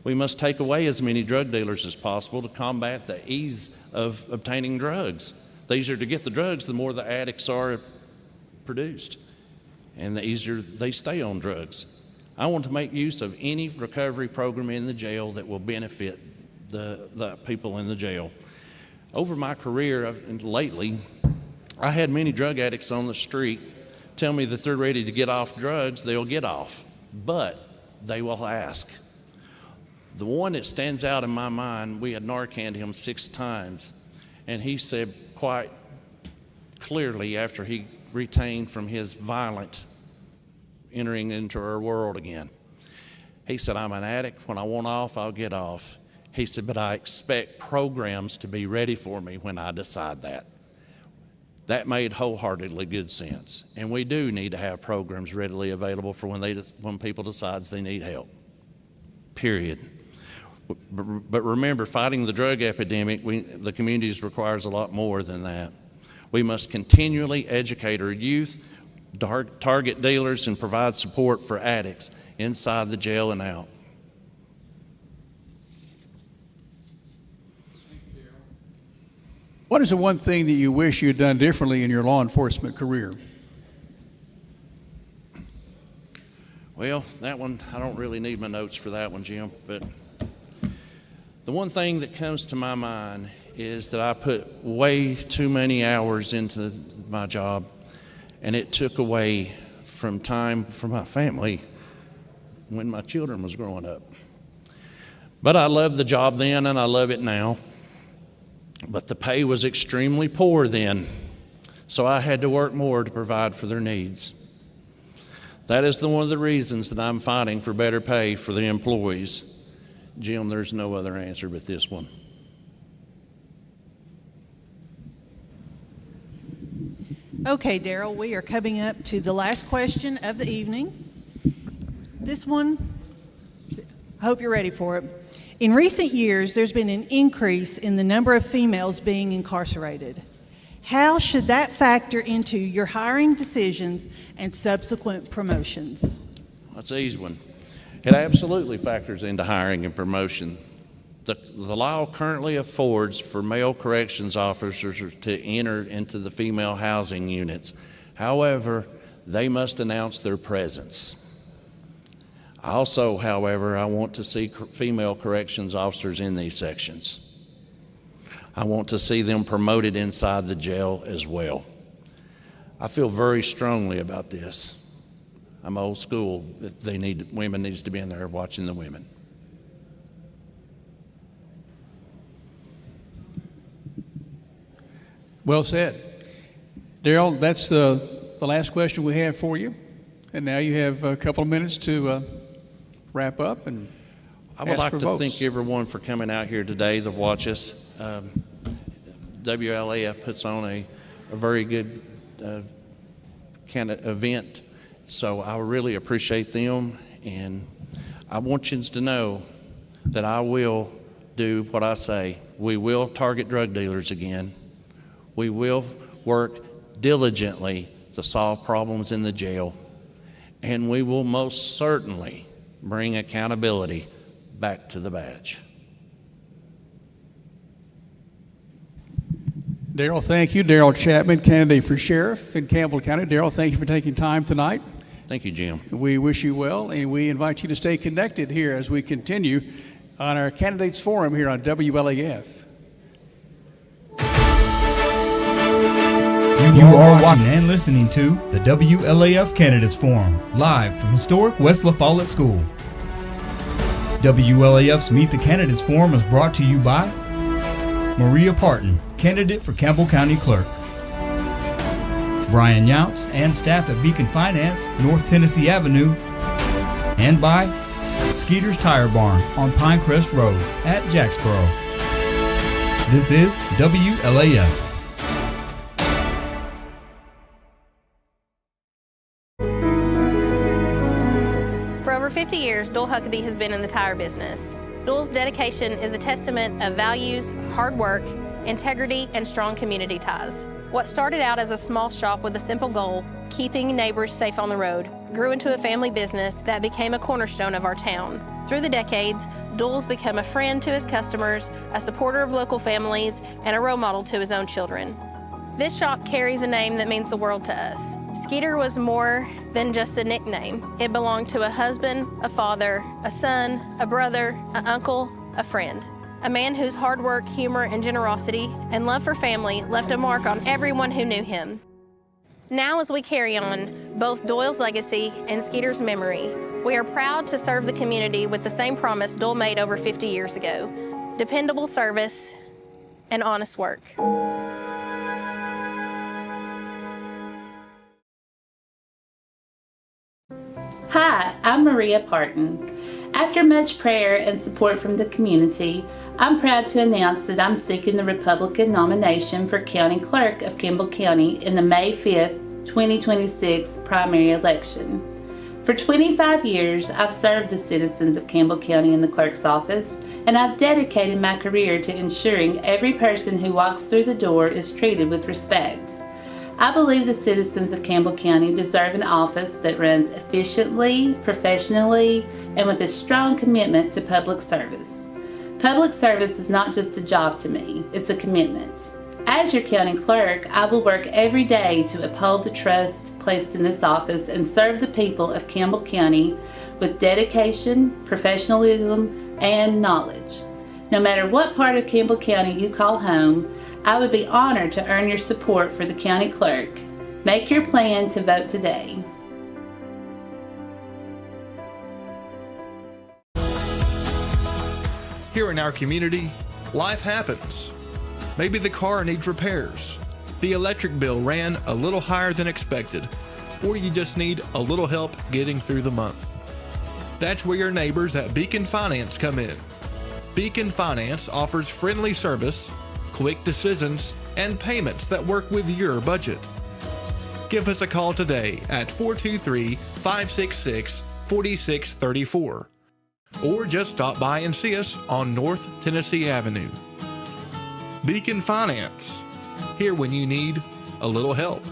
We must take away as many drug dealers as possible to combat the ease of obtaining drugs. The easier to get the drugs, the more the addicts are produced, and the easier they stay on drugs. I want to make use of any recovery program in the jail that will benefit the people in the jail. Over my career and lately, I had many drug addicts on the street tell me that they're ready to get off drugs. They'll get off, but they will ask. The one that stands out in my mind, we had Narcaned him 6 times, and he said quite clearly after he retained from his violent entering into our world again. He said, I'm an addict. When I want off, I'll get off. He said, but I expect programs to be ready for me when I decide that. That made wholeheartedly good sense. And we do need to have programs readily available for when people decide they need help, period. But remember, fighting the drug epidemic, the communities requires a lot more than that. We must continually educate our youth, target dealers, and provide support for addicts inside the jail and out. What is the one thing that you wish you had done differently in your law enforcement career? Well, that one, I don't really need my notes for that one, Jim, but the one thing that comes to my mind is that I put way too many hours into my job, and it took away from time from my family when my children was growing up. But I loved the job then, and I love it now. But the pay was extremely poor then, so I had to work more to provide for their needs. That is one of the reasons that I'm fighting for better pay for the employees. Jim, there's no other answer but this one. Okay, Daryl, we are coming up to the last question of the evening. This one, I hope you're ready for it. In recent years, there's been an increase in the number of females being incarcerated. How should that factor into your hiring decisions and subsequent promotions? That's an easy one. It absolutely factors into hiring and promotion. The law currently affords for male corrections officers to enter into the female housing units. However, they must announce their presence. Also, however, I want to see female corrections officers in these sections. I want to see them promoted inside the jail as well. I feel very strongly about this. I'm old school. Women needs to be in there watching the women. Well said. Daryl, that's the last question we have for you. And now you have a couple of minutes to wrap up and I would ask like for to votes. thank everyone for coming out here today to watch us. WLAF puts on a very good kind of event, so I really appreciate them, and I want you to know that I will do what I say. We will target drug dealers again. We will work diligently to solve problems in the jail, and we will most certainly bring accountability back to the badge. Daryl, thank you. Daryl Chapman, candidate for sheriff in Campbell County. Daryl, thank you for taking time tonight. Thank you, Jim. We wish you well, and we invite you to stay connected here as we continue on our candidates forum here on WLAF. You are watching and listening to the WLAF Candidates Forum, live from historic West La Follette School. WLAF's Meet the Candidates Forum is brought to you by Maria Parton, candidate for Campbell County Clerk. Brian Younts and staff at Beacon Finance, North Tennessee Avenue. And by Skeeter's Tire Barn on Pinecrest Road at Jacksboro. This is WLAF. For over 50 years, Dole Huckabee has been in the tire business. Dole's dedication is a testament of values, hard work, integrity, and strong community ties. What started out as a small shop with a simple goal, keeping neighbors safe on the road, grew into a family business that became a cornerstone of our town. Through the decades, Dole's become a friend to his customers, a supporter of local families, and a role model to his own children. This shop carries a name that means the world to us. Skeeter was more than just a nickname. It belonged to a husband, a father, a son, a brother, an uncle, a friend. A man whose hard work, humor, and generosity and love for family left a mark on everyone who knew him. Now, as we carry on both Doyle's legacy and Skeeter's memory, we are proud to serve the community with the same promise Dole made over 50 years ago: dependable service and honest work. Hi, I'm Maria Parton. After much prayer and support from the community, I'm proud to announce that I'm seeking the Republican nomination for County Clerk of Campbell County in the May 5th, 2026 primary election. For 25 years, I've served the citizens of Campbell County in the clerk's office, and I've dedicated my career to ensuring every person who walks through the door is treated with respect. I believe the citizens of Campbell County deserve an office that runs efficiently, professionally, and with a strong commitment to public service. Public service is not just a job to me, it's a commitment. As your county clerk, I will work every day to uphold the trust placed in this office and serve the people of Campbell County with dedication, professionalism, and knowledge. No matter what part of Campbell County you call home, I would be honored to earn your support for the county clerk. Make your plan to vote today. Here in our community, life happens. Maybe the car needs repairs, the electric bill ran a little higher than expected, or you just need a little help getting through the month. That's where your neighbors at Beacon Finance come in. Beacon Finance offers friendly service, quick decisions, and payments that work with your budget. Give us a call today at 423-566-4634. Or just stop by and see us on North Tennessee Avenue. Beacon Finance, here when you need a little help.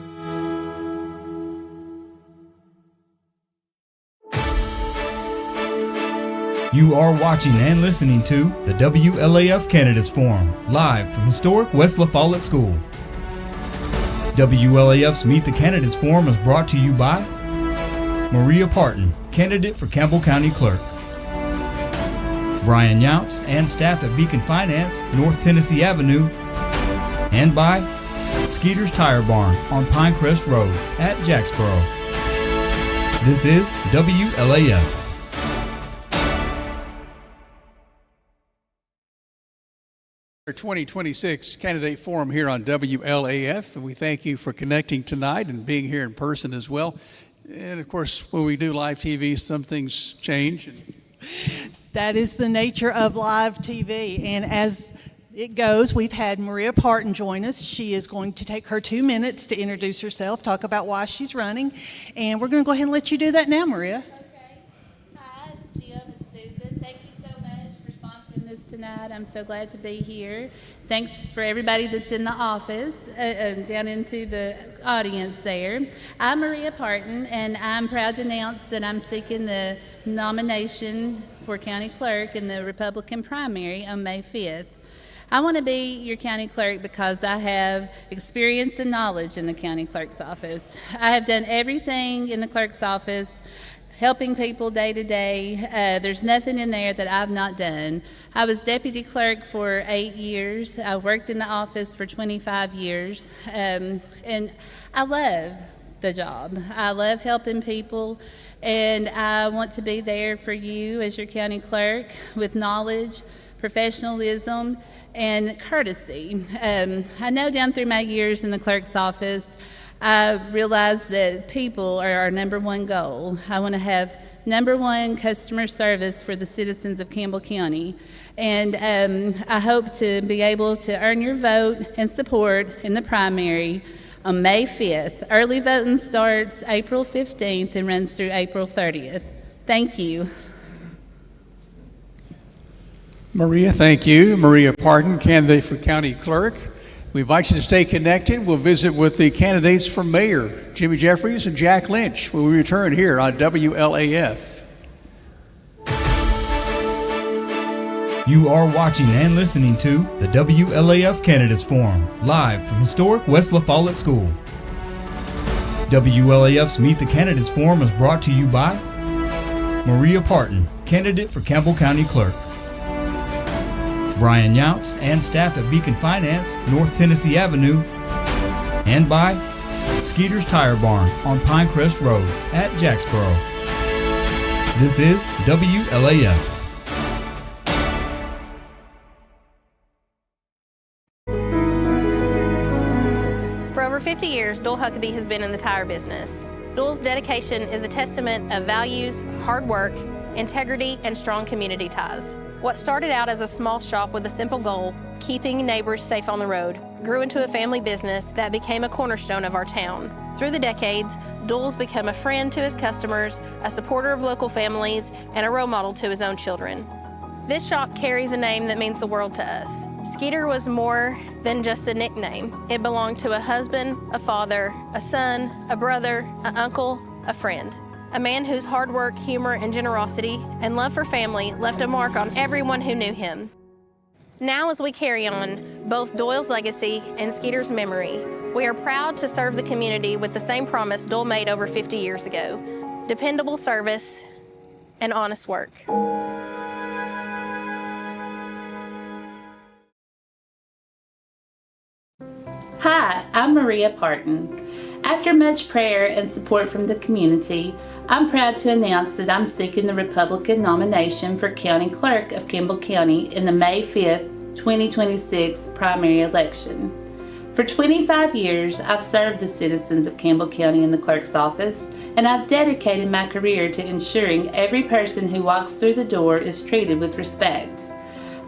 You are watching and listening to the WLAF Candidates Forum, live from historic West La Follette School. WLAF's Meet the Candidates Forum is brought to you by Maria Parton, candidate for Campbell County Clerk. Brian Younts and staff at Beacon Finance, North Tennessee Avenue, and by Skeeter's Tire Barn on Pinecrest Road at Jacksboro. This is WLAF. 2026 Candidate Forum here on WLAF, and we thank you for connecting tonight and being here in person as well. And of course, when we do live TV, some things change. That is the nature of live TV. And as it goes, we've had Maria Parton join us. She is going to take her 2 minutes to introduce herself, talk about why she's running. And we're going to go ahead and let you do that now, Maria. Hi, Jim and Susan. Thank you so much for sponsoring this tonight. I'm so glad to be here. Thanks for everybody that's in the office, down into the audience there. I'm Maria Parton, and I'm proud to announce that I'm seeking the nomination for county clerk in the Republican primary on May 5th. I want to be your county clerk because I have experience and knowledge in the county clerk's office. I have done everything in the clerk's office, helping people day to day. There's nothing in there that I've not done. I was deputy clerk for 8 years. I worked in the office for 25 years. And I love the job. I love helping people. And I want to be there for you as your county clerk with knowledge, professionalism, and courtesy. I know down through my years in the clerk's office, I realize that people are our number one goal. I want to have number one customer service for the citizens of Campbell County. And I hope to be able to earn your vote and support in the primary on May 5th. Early voting starts April 15th and runs through April 30th. Thank you. Maria, thank you. Maria Parton, candidate for county clerk. We invite you to stay connected. We'll visit with the candidates for mayor, Jimmy Jeffries and Jack Lynch, when we return here on WLAF. You are watching and listening to the WLAF Candidates Forum, live from historic West La Follette School. WLAF's Meet the Candidates Forum is brought to you by Maria Parton, candidate for Campbell County Clerk. Brian Younts and staff at Beacon Finance, North Tennessee Avenue, and by Skeeter's Tire Barn on Pinecrest Road at Jacksboro. This is WLAF. For over 50 years, Dole Huckabee has been in the tire business. Dole's dedication is a testament of values, hard work, integrity, and strong community ties. What started out as a small shop with a simple goal, keeping neighbors safe on the road, grew into a family business that became a cornerstone of our town. Through the decades, Dole's become a friend to his customers, a supporter of local families, and a role model to his own children. This shop carries a name that means the world to us. Skeeter was more than just a nickname. It belonged to a husband, a father, a son, a brother, an uncle, a friend. A man whose hard work, humor, and generosity and love for family left a mark on everyone who knew him. Now, as we carry on both Doyle's legacy and Skeeter's memory, we are proud to serve the community with the same promise Dole made over 50 years ago: dependable service and honest work. Hi, I'm Maria Parton. After much prayer and support from the community, I'm proud to announce that I'm seeking the Republican nomination for County Clerk of Campbell County in the May 5th, 2026 primary election. For 25 years, I've served the citizens of Campbell County in the clerk's office, and I've dedicated my career to ensuring every person who walks through the door is treated with respect.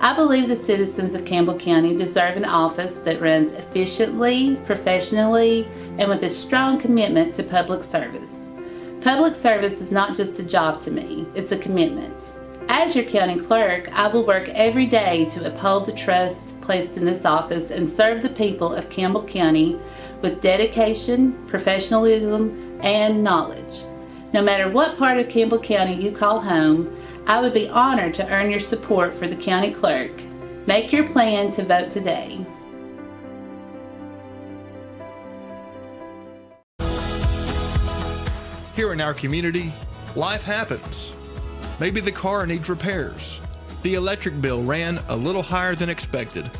I believe the citizens of Campbell County deserve an office that runs efficiently, professionally, and with a strong commitment to public service. Public service is not just a job to me, it's a commitment. As your county clerk, I will work every day to uphold the trust placed in this office and serve the people of Campbell County with dedication, professionalism, and knowledge. No matter what part of Campbell County you call home, I would be honored to earn your support for the county clerk. Make your plan to vote today. Here in our community, life happens. Maybe the car needs repairs, the electric bill ran a little higher than expected,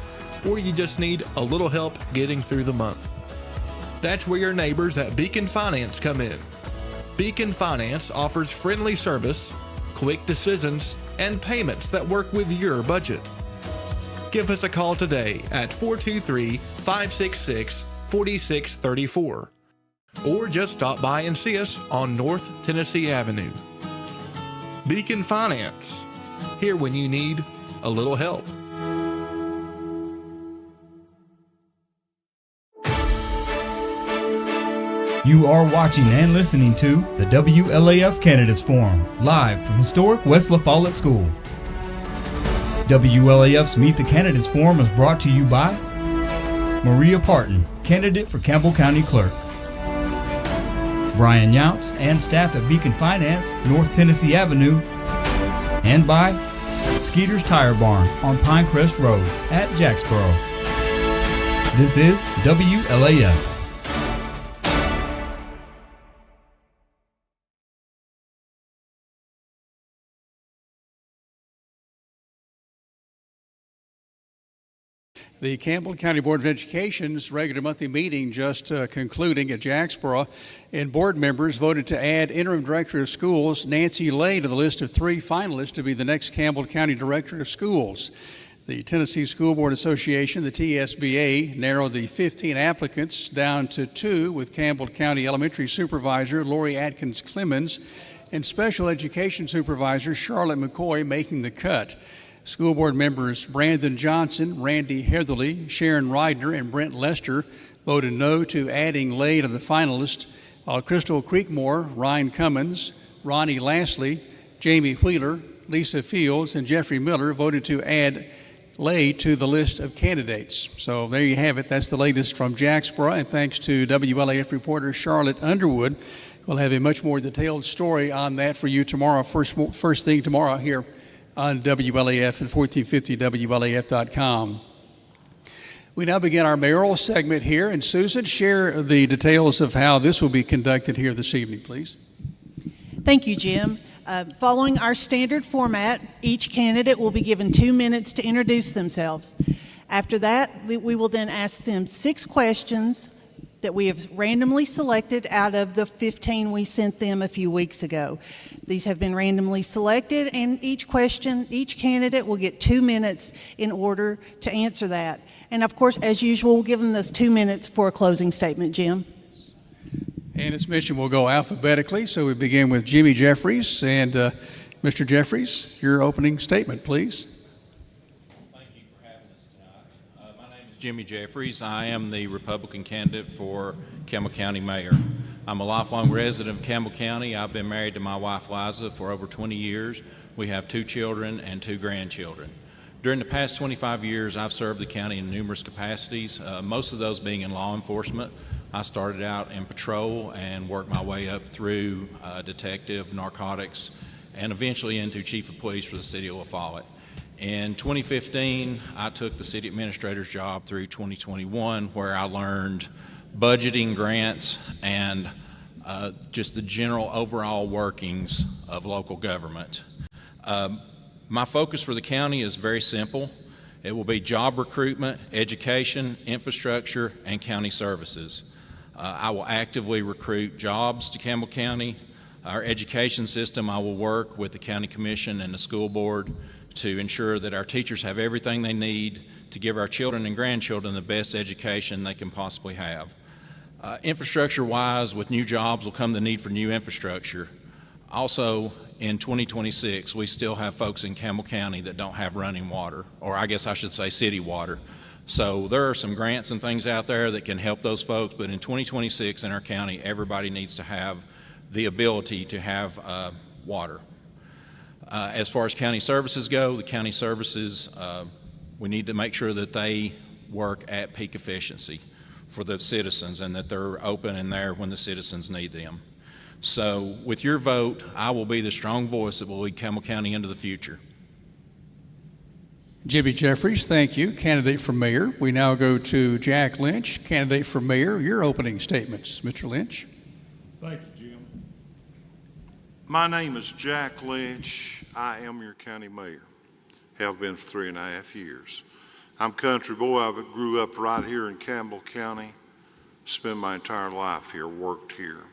or you just need a little help getting through the month. That's where your neighbors at Beacon Finance come in. Beacon Finance offers friendly service, quick decisions, and payments that work with your budget. Give us a call today at 423-566-4634. Or just stop by and see us on North Tennessee Avenue. Beacon Finance, here when you need a little help. You are watching and listening to the WLAF Candidates Forum, live from historic West La Follette School. WLAF's Meet the Candidates Forum is brought to you by Maria Parton, candidate for Campbell County Clerk. Brian Younts and staff at Beacon Finance, North Tennessee Avenue, and by Skeeter's Tire Barn on Pinecrest Road at Jacksboro. This is WLAF. The Campbell County Board of Education's regular monthly meeting just concluding at Jacksboro, and board members voted to add Interim Director of Schools Nancy Lay to the list of 3 finalists to be the next Campbell County Director of Schools. The Tennessee School Board Association, the TSBA, narrowed the 15 applicants down to 2, with Campbell County Elementary Supervisor Lori Atkins Clemens and Special Education Supervisor Charlotte McCoy making the cut. School board members Brandon Johnson, Randy Heatherly, Sharon Reidner, and Brent Lester voted no to adding Lay to the finalists, while Crystal Creekmore, Ryan Cummins, Ronnie Lastly, Jamie Wheeler, Lisa Fields, and Jeffrey Miller voted to add Lay to the list of candidates. So there you have it. That's the latest from Jacksboro, and thanks to WLAF reporter Charlotte Underwood. We'll have a much more detailed story on that for you tomorrow, first thing tomorrow here on WLAF and 1450WLAF.com. We now begin our mayoral segment here, and Susan, share the details of how this will be conducted here this evening, please. Thank you, Jim. Following our standard format, each candidate will be given 2 minutes to introduce themselves. After that, we will then ask them 6 questions that we have randomly selected out of the 15 we sent them a few weeks ago. These have been randomly selected, and each candidate will get 2 minutes in order to answer that. And of course, as usual, we'll give them those 2 minutes for a closing statement, Jim. And as mentioned, we'll go alphabetically, so we begin with Jimmy Jeffries. And Mr. Jeffries, your opening statement, please. Jimmy Jeffries. I am the Republican candidate for Campbell County Mayor. I'm a lifelong resident of Campbell County. I've been married to my wife Liza for over 20 years. We have 2 children and 2 grandchildren. During the past 25 years, I've served the county in numerous capacities, most of those being in law enforcement. I started out in patrol and worked my way up through detective, narcotics, and eventually into chief of police for the city of La Follette. In 2015, I took the city administrator's job through 2021, where I learned budgeting, grants, and just the general overall workings of local government. My focus for the county is very simple. It will be job recruitment, education, infrastructure, and county services. I will actively recruit jobs to Campbell County. Our education system, I will work with the county commission and the school board to ensure that our teachers have everything they need to give our children and grandchildren the best education they can possibly have. Infrastructure-wise, with new jobs will come the need for new infrastructure. Also, in 2026, we still have folks in Campbell County that don't have running water, or I guess I should say city water. So there are some grants and things out there that can help those folks, but in 2026 in our county, everybody needs to have the ability to have water. As far as county services go, the county services, we need to make sure that they work at peak efficiency for the citizens and that they're open and there when the citizens need them. So with your vote, I will be the strong voice that will lead Campbell County into the future. Jimmy Jeffries, thank you. Candidate for mayor. We now go to Jack Lynch, candidate for mayor. Your opening statements, Mr. Lynch. Thank you, Jim. My name is Jack Lynch. I am your county mayor. Have been for 3.5 years. I'm a country boy. I grew up right here in Campbell County. Spent my entire life here, worked here.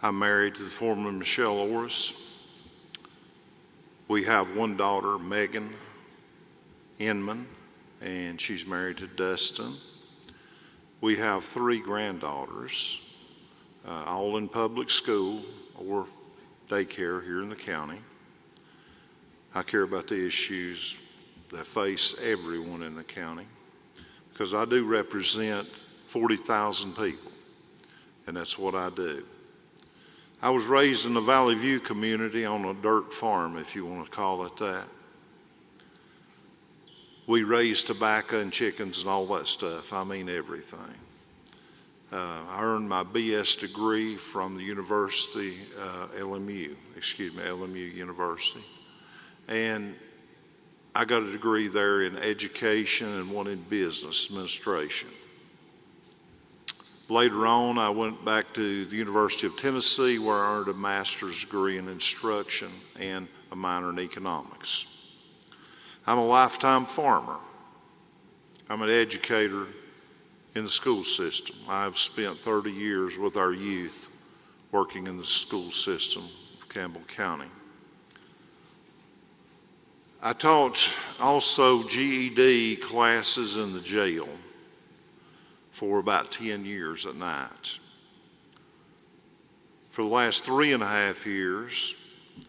I'm married to the former Michelle Orris. We have one daughter, Megan Inman, and she's married to Dustin. We have 3 granddaughters, all in public school or daycare here in the county. I care about the issues that face everyone in the county because I do represent 40,000 people, and that's what I do. I was raised in the Valley View community on a dirt farm, if you want to call it that. We raise tobacco and chickens and all that stuff. I mean everything. I earned my BS degree from the University, LMU University. And I got a degree there in education and one in business administration. Later on, I went back to the University of Tennessee where I earned a master's degree in instruction and a minor in economics. I'm a lifetime farmer. I'm an educator in the school system. I've spent 30 years with our youth working in the school system of Campbell County. I taught also GED classes in the jail for about 10 years at night. For the last 3.5 years,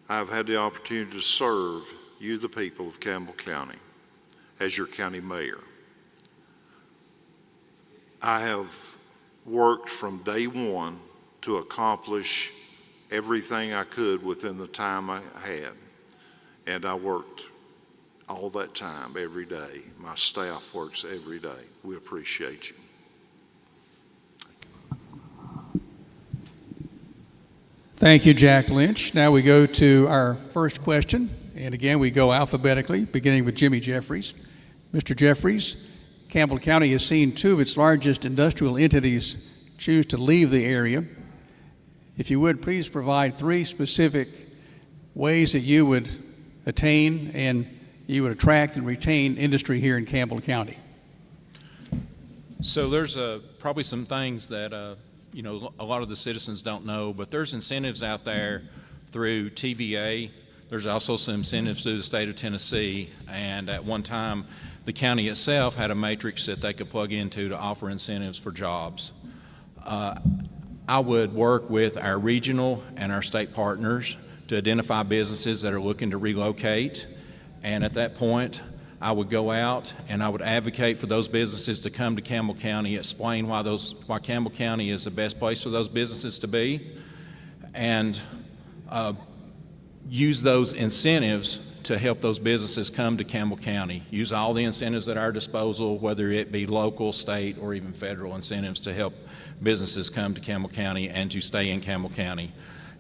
I've had the opportunity to serve you, the people of Campbell County, as your county mayor. I have worked from day one to accomplish everything I could within the time I had. And I worked all that time, every day. My staff works every day. We appreciate you. Thank you, Jack Lynch. Now we go to our first question. And again, we go alphabetically, beginning with Jimmy Jeffries. Mr. Jeffries, Campbell County has seen 2 of its largest industrial entities choose to leave the area. If you would, please provide 3 specific ways that you would attain and you would attract and retain industry here in Campbell County. So there's probably some things that a lot of the citizens don't know, but there's incentives out there through TVA. There's also some incentives through the state of Tennessee, and at one time the county itself had a matrix that they could plug into to offer incentives for jobs. I would work with our regional and our state partners to identify businesses that are looking to relocate, and at that point I would go out and I would advocate for those businesses to come to Campbell County, explain why Campbell County is the best place for those businesses to be, and use those incentives to help those businesses come to Campbell County. Use all the incentives at our disposal, whether it be local, state, or even federal incentives to help businesses come to Campbell County and to stay in Campbell County.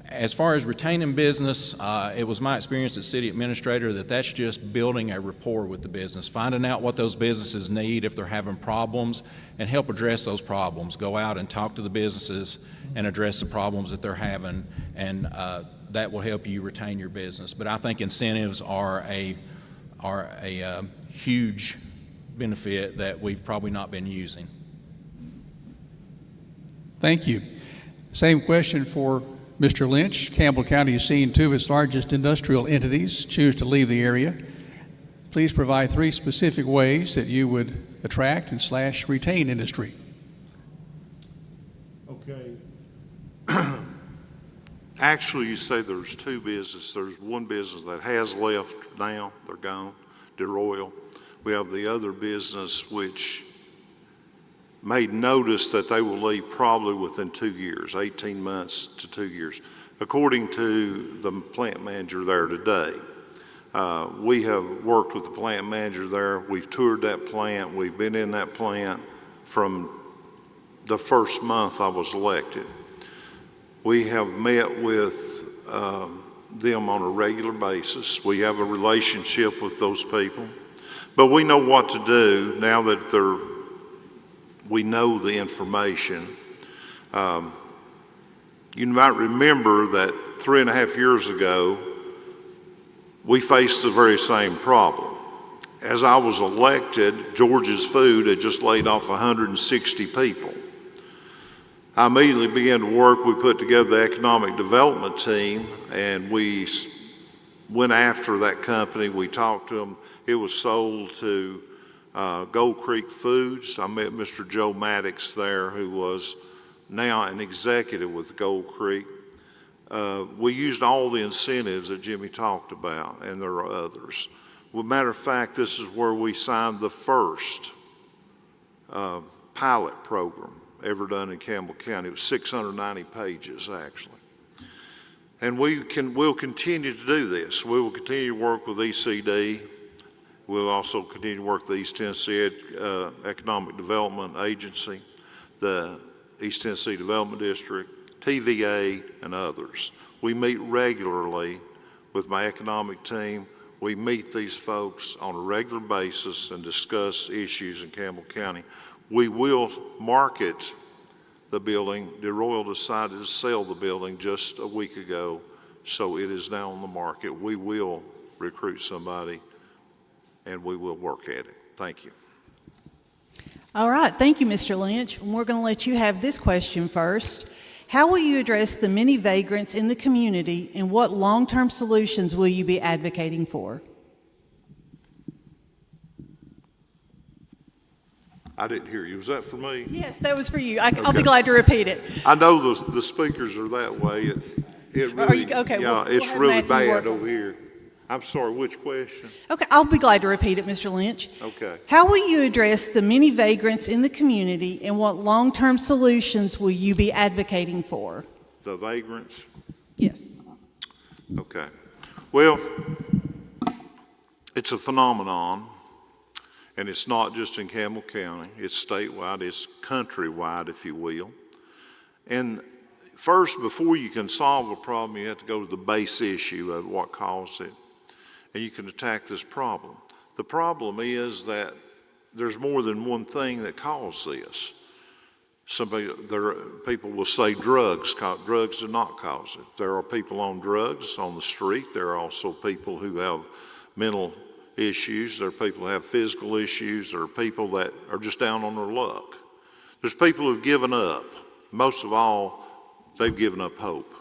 As far as retaining business, it was my experience as city administrator that that's just building a rapport with the business, finding out what those businesses need if they're having problems, and help address those problems. Go out and talk to the businesses and address the problems that they're having, and that will help you retain your business. But I think incentives are a huge benefit that we've probably not been using. Thank you. Same question for Mr. Lynch. Campbell County has seen 2 of its largest industrial entities choose to leave the area. Please provide 3 specific ways that you would attract and / retain industry. Okay. Actually, you say there's two businesses. There's one business that has left now, they're gone, DeRoyal. We have the other business which made notice that they will leave probably within 2 years, 18 months to 2 years, according to the plant manager there today. We have worked with the plant manager there. We've toured that plant. We've been in that plant from the first month I was elected. We have met with them on a regular basis. We have a relationship with those people. But we know what to do now that we know the information. You might remember that 3.5 years ago, we faced the very same problem. As I was elected, George's Food had just laid off 160 people. I immediately began to work. We put together the economic development team, and we went after that company. We talked to them. It was sold to Gold Creek Foods. I met Mr. Joe Maddox there, who was now an executive with Gold Creek. We used all the incentives that Jimmy talked about, and there are others. Well, matter of fact, this is where we signed the first pilot program ever done in Campbell County. It was 690 pages, actually. And we'll continue to do this. We will continue to work with ECD. We'll also continue to work with the East Tennessee Economic Development Agency, the East Tennessee Development District, TVA, and others. We meet regularly with my economic team. We meet these folks on a regular basis and discuss issues in Campbell County. We will market the building. DeRoyal decided to sell the building just a week ago, so it is now on the market. We will recruit somebody, and we will work at it. Thank you. All right, thank you, Mr. Lynch. And we're going to let you have this question first. How will you address the many vagrants in the community, and what long-term solutions will you be advocating for? I didn't hear you. Was that for me? Yes, that was for you. I'll be glad to repeat it. I know the speakers are that way. It really, okay, yeah, we'll it's have really Matthew bad work on over here. I'm sorry, which question? Okay, I'll be glad to repeat it, Mr. Lynch. Okay. How will you address the many vagrants in the community, and what long-term solutions will you be advocating for? The vagrants? Yes. Okay. Well, it's a phenomenon, and it's not just in Campbell County. It's statewide. It's countrywide, if you will. And first, before you can solve a problem, you have to go to the base issue of what caused it, and you can attack this problem. The problem is that there's more than one thing that caused this. People will say drugs. Drugs do not cause it. There are people on drugs on the street. There are also people who have mental issues. There are people who have physical issues. There are people that are just down on their luck. There's people who've given up. Most of all, they've given up hope.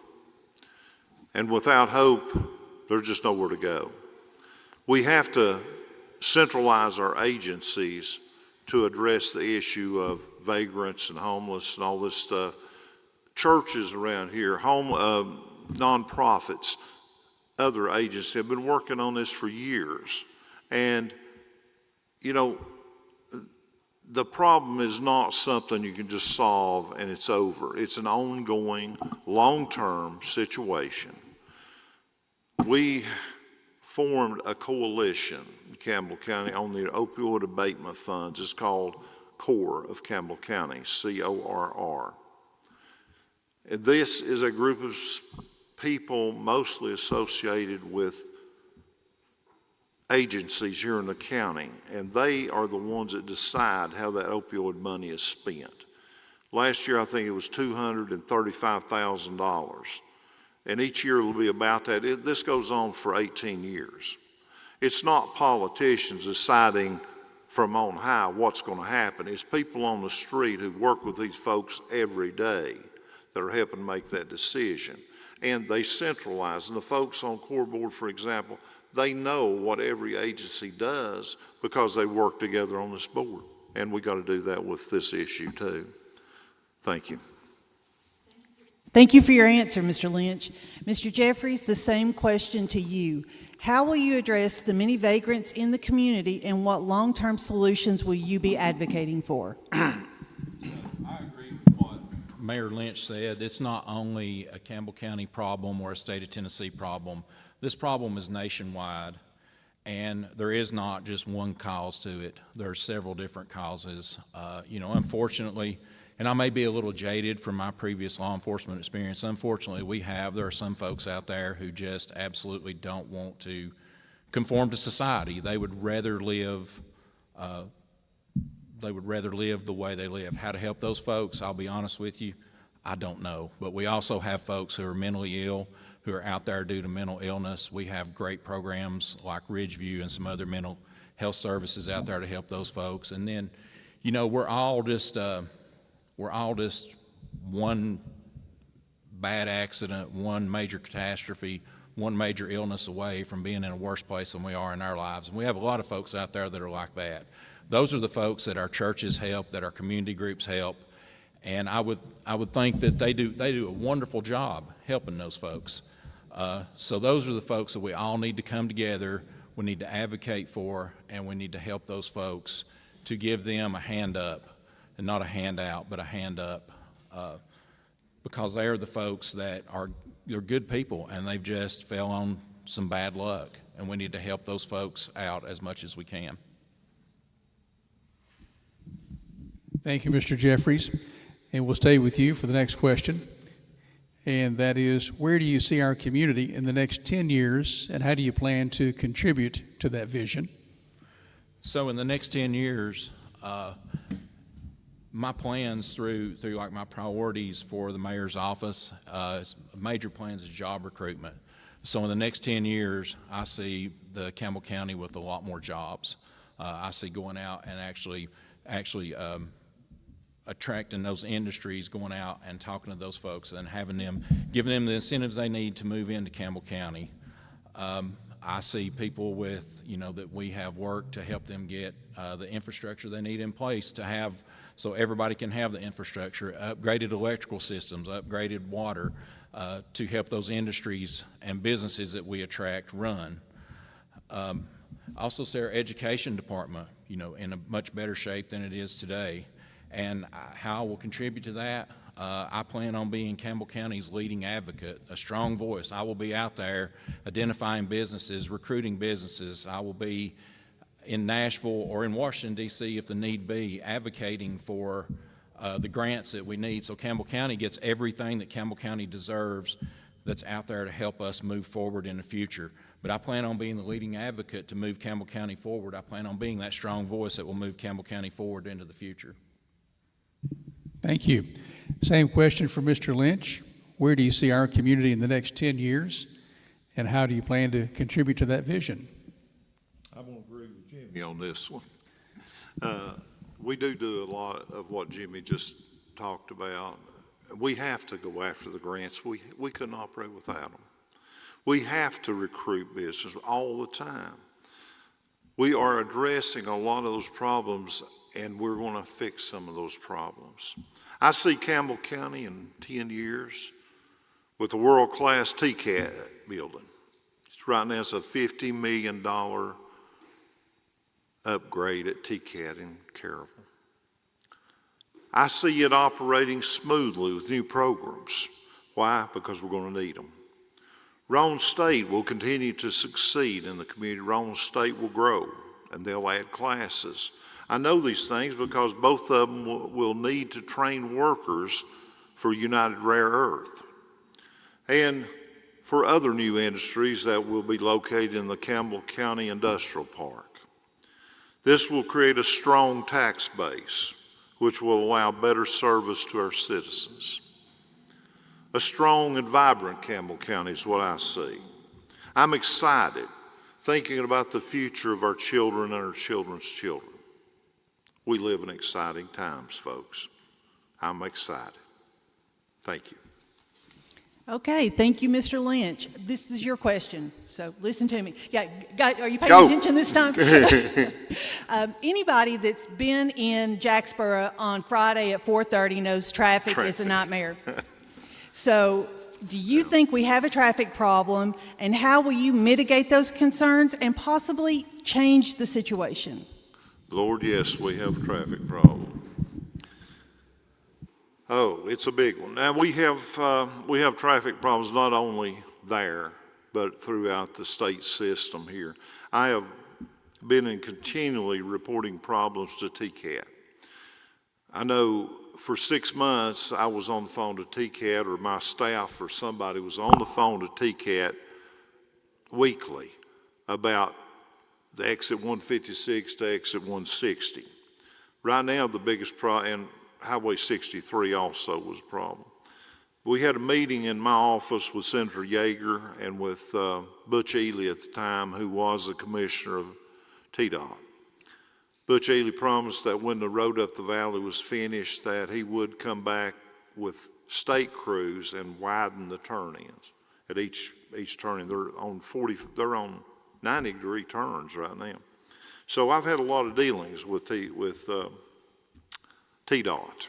And without hope, there's just nowhere to go. We have to centralize our agencies to address the issue of vagrants and homeless and all this stuff. Churches around here, nonprofits, other agencies have been working on this for years. And, you know, the problem is not something you can just solve and it's over. It's an ongoing, long-term situation. We formed a coalition in Campbell County on the opioid abatement funds. It's called CORE of Campbell County, CORR. And this is a group of people mostly associated with agencies here in the county, and they are the ones that decide how that opioid money is spent. Last year, I think it was $235,000, and each year will be about that. This goes on for 18 years. It's not politicians deciding from on high what's going to happen. It's people on the street who work with these folks every day that are helping make that decision. And they centralize. And the folks on Core Board, for example, they know what every agency does because they work together on this board. And we got to do that with this issue too. Thank you. Thank you for your answer, Mr. Lynch. Mr. Jeffries, the same question to you. How will you address the many vagrants in the community, and what long-term solutions will you be advocating for? I agree with what Mayor Lynch said. It's not only a Campbell County problem or a state of Tennessee problem. This problem is nationwide, and there is not just one cause to it. There are several different causes. Unfortunately, and I may be a little jaded from my previous law enforcement experience, unfortunately there are some folks out there who just absolutely don't want to conform to society. They would rather live the way they live. How to help those folks, I'll be honest with you, I don't know. But we also have folks who are mentally ill, who are out there due to mental illness. We have great programs like Ridgeview and some other mental health services out there to help those folks. And then, we're all just one bad accident, one major catastrophe, one major illness away from being in a worse place than we are in our lives. And we have a lot of folks out there that are like that. Those are the folks that our churches help, that our community groups help, and I would think that they do a wonderful job helping those folks. So those are the folks that we all need to come together, we need to advocate for, and we need to help those folks to give them a hand up. And not a handout, but a hand up, because they are the folks that they're good people, and they've just fell on some bad luck, and we need to help those folks out as much as we can. Thank you, Mr. Jeffries. And we'll stay with you for the next question, and that is, where do you see our community in the next 10 years, and how do you plan to contribute to that vision? So in the next 10 years, my plans through like my priorities for the mayor's office, major plans is job recruitment. So in the next 10 years, I see the Campbell County with a lot more jobs. I see going out and actually attracting those industries, going out and talking to those folks and giving them the incentives they need to move into Campbell County. I see people with, that we have worked to help them get the infrastructure they need in place to have, so everybody can have the infrastructure, upgraded electrical systems, upgraded water, to help those industries and businesses that we attract run. Also see our education department, in a much better shape than it is today. And how I will contribute to that, I plan on being Campbell County's leading advocate, a strong voice. I will be out there identifying businesses, recruiting businesses. I will be in Nashville or in Washington, D.C., if the need be, advocating for the grants that we need so Campbell County gets everything that Campbell County deserves that's out there to help us move forward in the future. But I plan on being the leading advocate to move Campbell County forward. I plan on being that strong voice that will move Campbell County forward into the future. Thank you. Same question for Mr. Lynch. Where do you see our community in the next 10 years, and how do you plan to contribute to that vision? I'm going to agree with Jimmy on this one. We do a lot of what Jimmy just talked about. We have to go after the grants. We couldn't operate without them. We have to recruit business all the time. We are addressing a lot of those problems, and we're going to fix some of those problems. I see Campbell County in 10 years with a world-class TCAT building. Right now it's a $50 million upgrade at TCAT in Caryville. I see it operating smoothly with new programs. Why? Because we're going to need them. Roane State will continue to succeed in the community. Roane State will grow, and they'll add classes. I know these things because both of them will need to train workers for United Rare Earth and for other new industries that will be located in the Campbell County Industrial Park. This will create a strong tax base, which will allow better service to our citizens. A strong and vibrant Campbell County is what I see. I'm excited thinking about the future of our children and our children's children. We live in exciting times, folks. I'm excited. Thank you. Okay, thank you, Mr. Lynch. This is your question, so listen to me. Yeah, are you paying Go. attention this time? Anybody that's been in Jacksboro on Friday at 4:30 knows traffic is a nightmare. So do you think we have a traffic problem, and how will you mitigate those concerns and possibly change the situation? Lord, yes, we have a traffic problem. Oh, it's a big one. Now, we have traffic problems not only there, but throughout the state system here. I have been in continually reporting problems to TCAT. I know for 6 months I was on the phone to TCAT, or my staff or somebody was on the phone to TCAT weekly about the exit 156 to exit 160. Right now the biggest problem, and Highway 63 also was a problem. We had a meeting in my office with Senator Yeager and with Butch Ely at the time, who was the commissioner of TDOT. Butch Ely promised that when the road up the valley was finished, that he would come back with state crews and widen the turn-ins at each turn-in. They're on 90-degree turns right now. So I've had a lot of dealings with TDOT.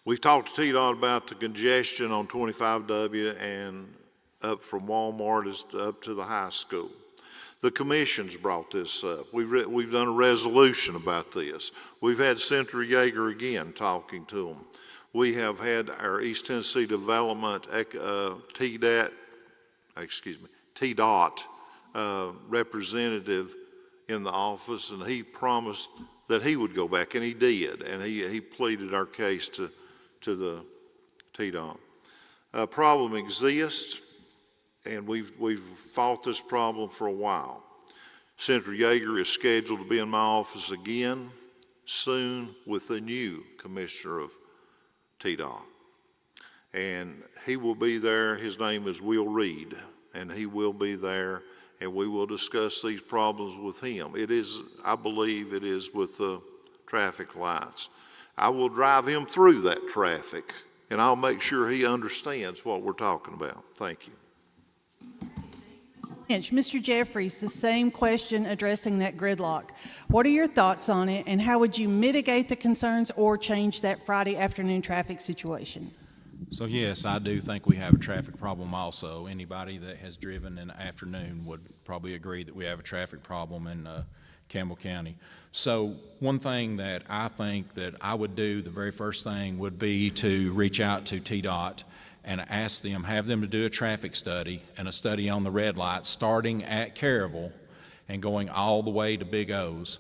We've talked to TDOT about the congestion on 25W and up from Walmart up to the high school. The commission's brought this up. We've done a resolution about this. We've had Senator Yeager again talking to them. We have had our East Tennessee Development TDOT representative in the office, and he promised that he would go back, and he did, and he pleaded our case to the TDOT. A problem exists, and we've fought this problem for a while. Senator Yeager is scheduled to be in my office again soon with the new commissioner of TDOT. And he will be there. His name is Will Reed, and he will be there, and we will discuss these problems with him. I believe it is with the traffic lights. I will drive him through that traffic, and I'll make sure he understands what we're talking about. Thank you. Mr. Jeffries, the same question addressing that gridlock. What are your thoughts on it, and how would you mitigate the concerns or change that Friday afternoon traffic situation? So yes, I do think we have a traffic problem also. Anybody that has driven in the afternoon would probably agree that we have a traffic problem in Campbell County. So one thing that I think that I would do, the very first thing would be to reach out to TDOT and ask them, have them to do a traffic study and a study on the red lights starting at Caryville and going all the way to Big O's,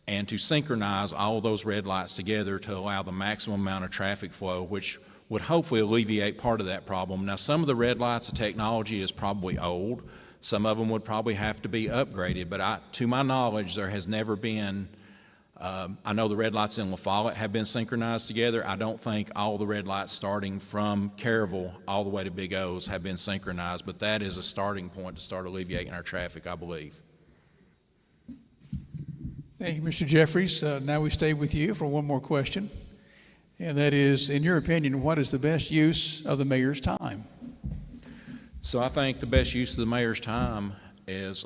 and to synchronize all those red lights together to allow the maximum amount of traffic flow, which would hopefully alleviate part of that problem. Now, some of the red lights, the technology is probably old. Some of them would probably have to be upgraded, but to my knowledge, there has never been, I know the red lights in Follette have been synchronized together. I don't think all the red lights starting from Caryville all the way to Big O's have been synchronized, but that is a starting point to start alleviating our traffic, I believe. Thank you, Mr. Jeffries. Now we stay with you for one more question, and that is, in your opinion, what is the best use of the mayor's time? So I think the best use of the mayor's time is,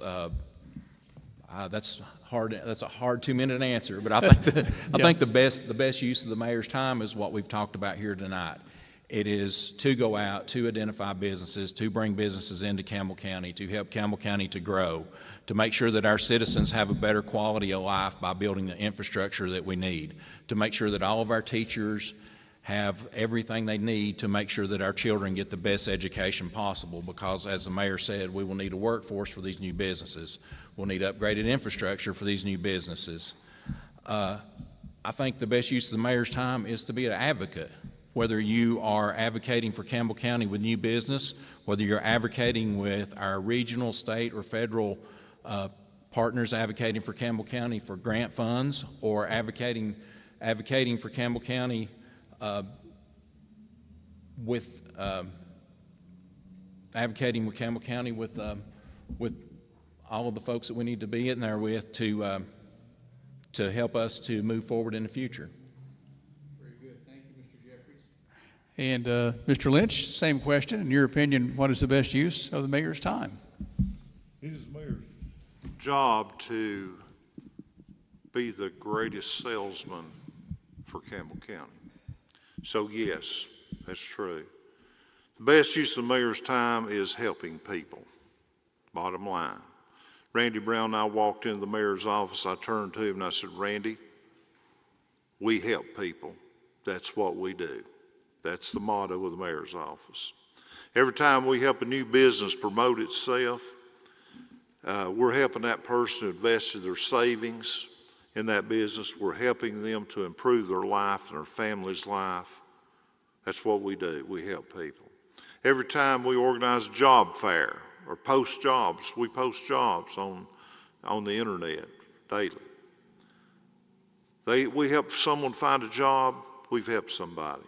that's hard. That's a hard 2-minute answer, but I think the best use of the mayor's time is what we've talked about here tonight. It is to go out, to identify businesses, to bring businesses into Campbell County, to help Campbell County to grow, to make sure that our citizens have a better quality of life by building the infrastructure that we need, to make sure that all of our teachers have everything they need to make sure that our children get the best education possible, because as the mayor said, we will need a workforce for these new businesses. We'll need upgraded infrastructure for these new businesses. I think the best use of the mayor's time is to be an advocate. Whether you are advocating for Campbell County with new business, whether you're advocating with our regional, state, or federal partners advocating for Campbell County for grant funds, or advocating for Campbell County advocating with Campbell County with all of the folks that we need to be in there with to help us to move forward in the future. Very good. Thank you, Mr. Jeffries. And Mr. Lynch, same question. In your opinion, what is the best use of the mayor's time? It is the mayor's job to be the greatest salesman for Campbell County. So yes, that's true. The best use of the mayor's time is helping people, bottom line. Randy Brown and I walked into the mayor's office. I turned to him and I said, Randy, we help people. That's what we do. That's the motto of the mayor's office. Every time we help a new business promote itself, we're helping that person who invested their savings in that business. We're helping them to improve their life and their family's life. That's what we do. We help people. Every time we organize a job fair or post jobs, we post jobs on the internet daily. We help someone find a job, we've helped somebody.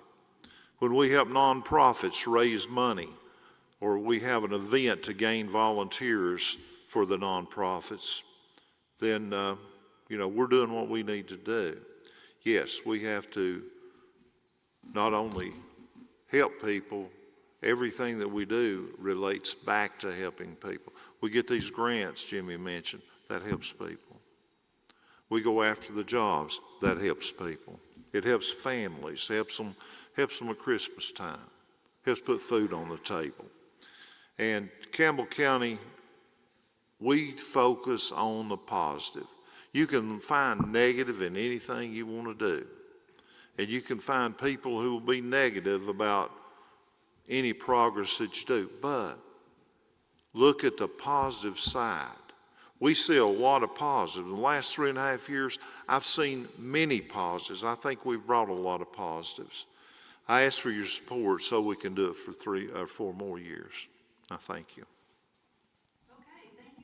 When we help nonprofits raise money, or we have an event to gain volunteers for the nonprofits, then we're doing what we need to do. Yes, we have to not only help people, everything that we do relates back to helping people. We get these grants Jimmy mentioned, that helps people. We go after the jobs, that helps people. It helps families, helps them at Christmas time, helps put food on the table. And Campbell County, we focus on the positive. You can find negative in anything you want to do. And you can find people who will be negative about any progress that you do. But look at the positive side. We see a lot of positives. In the last 3.5 years, I've seen many positives. I think we've brought a lot of positives. I ask for your support so we can do it for 3 or 4 more years. I thank you.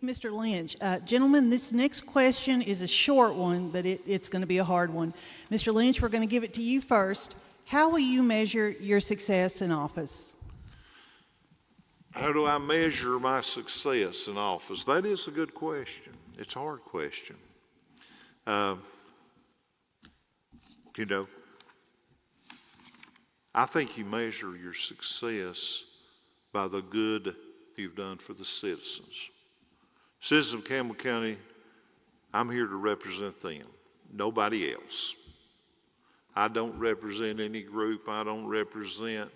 Mr. Lynch. Gentlemen, this next question is a short one, but it's going to be a hard one. Mr. Lynch, we're going to give it to you first. How will you measure your success in office? How do I measure my success in office? That is a good question. It's a hard question. I think you measure your success by the good you've done for the citizens. Citizens of Campbell County, I'm here to represent them, nobody else. I don't represent any group. I don't represent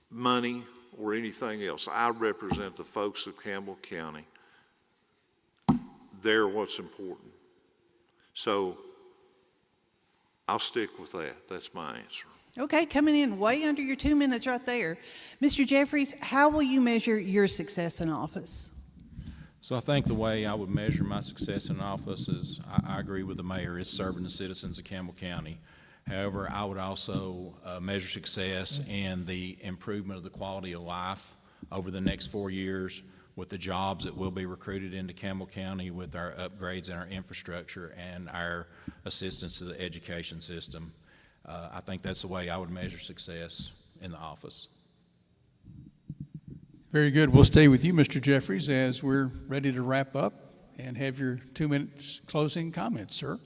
money or anything else. I represent the folks of Campbell County. They're what's important. So I'll stick with that. That's my answer. Okay, coming in way under your 2 minutes right there. Mr. Jeffries, how will you measure your success in office? So I think the way I would measure my success in office is, I agree with the mayor, is serving the citizens of Campbell County. However, I would also measure success in the improvement of the quality of life over the next 4 years with the jobs that will be recruited into Campbell County, with our upgrades in our infrastructure and our assistance to the education system. I think that's the way I would measure success in the office. Very good. We'll stay with you, Mr. Jeffries, as we're ready to wrap up and have your 2 minutes closing comments, sir.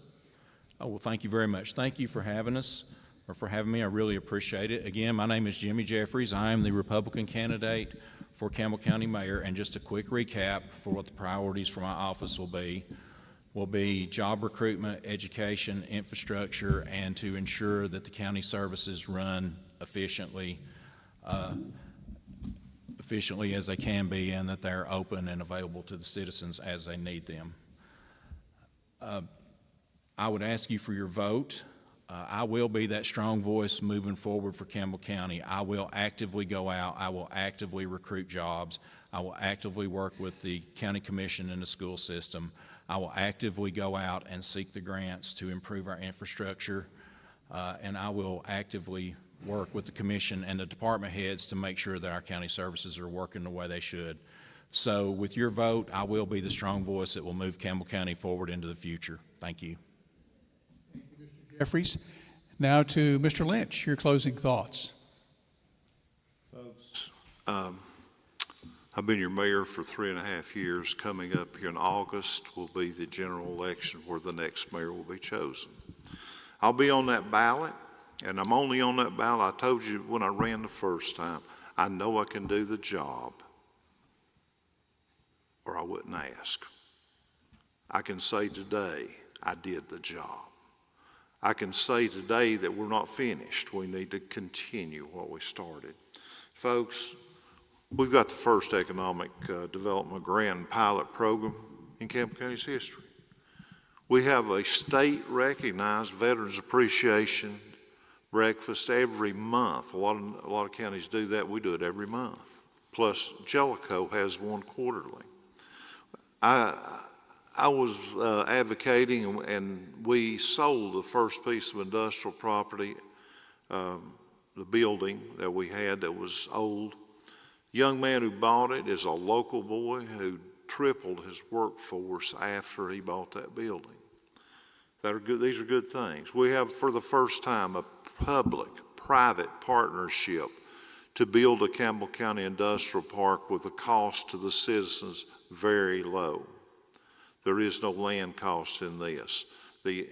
Oh, well, thank you very much. Thank you for having us, or for having me. I really appreciate it. Again, my name is Jimmy Jeffries. I am the Republican candidate for Campbell County Mayor, and just a quick recap for what the priorities for my office will be job recruitment, education, infrastructure, and to ensure that the county services run efficiently as they can be, and that they're open and available to the citizens as they need them. I would ask you for your vote. I will be that strong voice moving forward for Campbell County. I will actively go out. I will actively recruit jobs. I will actively work with the county commission and the school system. I will actively go out and seek the grants to improve our infrastructure, and I will actively work with the commission and the department heads to make sure that our county services are working the way they should. So with your vote, I will be the strong voice that will move Campbell County forward into the future. Thank you. Thank you, Mr. Jeffries. Now to Mr. Lynch, your closing thoughts. Folks, I've been your mayor for 3.5 years. Coming up here in August will be the general election where the next mayor will be chosen. I'll be on that ballot. And I'm only on that ballot. I told you when I ran the first time, I know I can do the job, or I wouldn't ask. I can say today, I did the job. I can say today that we're not finished. We need to continue what we started. Folks, we've got the first economic development grant and pilot program in Campbell County's history. We have a state-recognized Veterans Appreciation breakfast every month. A lot of counties do that. We do it every month. Plus, Jellicoe has one quarterly. I was advocating, and we sold the first piece of industrial property, the building that we had that was old. Young man who bought it is a local boy who tripled his workforce after he bought that building. These are good things. We have, for the first time, a public-private partnership to build a Campbell County industrial park with a cost to the citizens very low. There is no land cost in this. The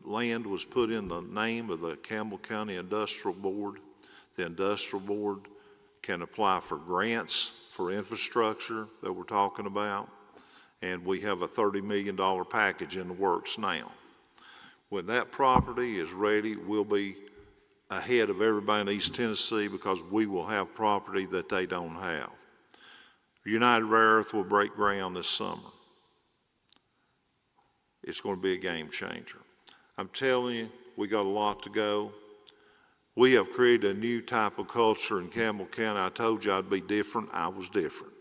land was put in the name of the Campbell County Industrial Board. The Industrial Board can apply for grants for infrastructure that we're talking about, and we have a $30 million package in the works now. When that property is ready, we'll be ahead of everybody in East Tennessee because we will have property that they don't have. United Rare Earth will break ground this summer. It's going to be a game changer. I'm telling you, we got a lot to go. We have created a new type of culture in Campbell County. I told you I'd be different. I was different.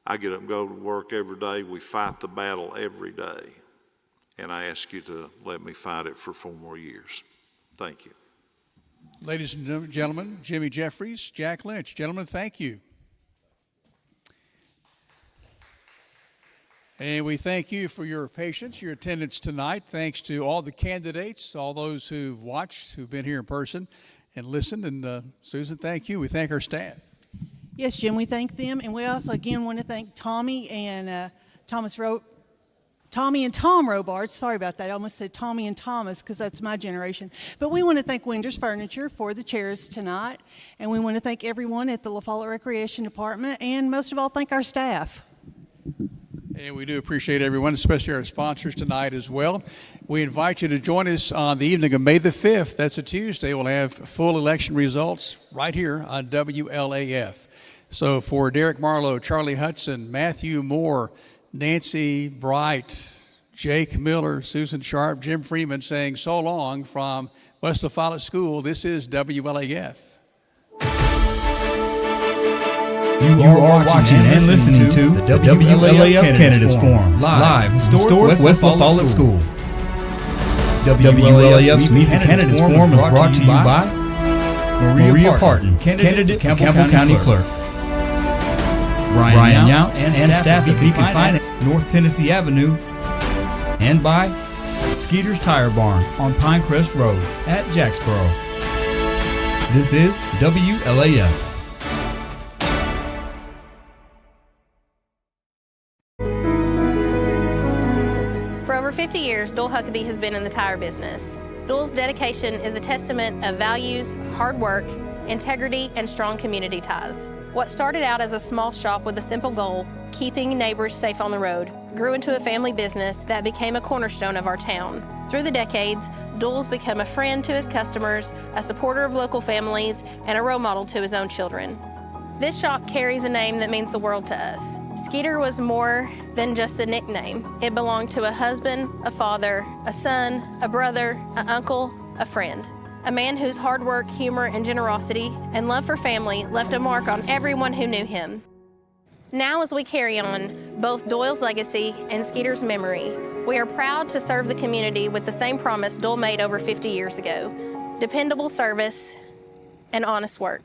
I get up and go to work every day. We fight the battle every day. And I ask you to let me fight it for 4 more years. Thank you. Ladies and gentlemen, Jimmy Jeffries, Jack Lynch. Gentlemen, thank you. And we thank you for your patience, your attendance tonight. Thanks to all the candidates, all those who've watched, who've been here in person and listened. And Susan, thank you. We thank our staff. Yes, Jim, we thank them. And we also, again, want to thank Tommy and Tom Robards. Sorry about that. I almost said Tommy and Thomas because that's my generation. But we want to thank Winder's Furniture for the chairs tonight. And we want to thank everyone at the La Follette Recreation Department. And most of all, thank our staff. And we do appreciate everyone, especially our sponsors tonight as well. We invite you to join us on the evening of May the 5th. That's a Tuesday. We'll have full election results right here on WLAF. So for Derek Marlowe, Charlie Hudson, Matthew Moore, Nancy Bright, Jake Miller, Susan Sharp, Jim Freeman saying so long from West La Follette School, this is WLAF. You are watching and listening to the WLAF Candidates Forum, live in historic West La Follette School. WLAF's Meet the Candidates Forum is brought to you by Maria Parton, candidate Campbell County Clerk. Brian Yount and staff at Beacon Finance, North Tennessee Avenue, and by Skeeter's Tire Barn on Pinecrest Road at Jacksboro. This is WLAF. For over 50 years, Dole Huckabee has been in the tire business. Dole's dedication is a testament of values, hard work, integrity, and strong community ties. What started out as a small shop with a simple goal, keeping neighbors safe on the road, grew into a family business that became a cornerstone of our town. Through the decades, Dole's become a friend to his customers, a supporter of local families, and a role model to his own children. This shop carries a name that means the world to us. Skeeter was more than just a nickname. It belonged to a husband, a father, a son, a brother, an uncle, a friend. A man whose hard work, humor, and generosity and love for family left a mark on everyone who knew him. Now, as we carry on both Doyle's legacy and Skeeter's memory, we are proud to serve the community with the same promise Dole made over 50 years ago: dependable service and honest work.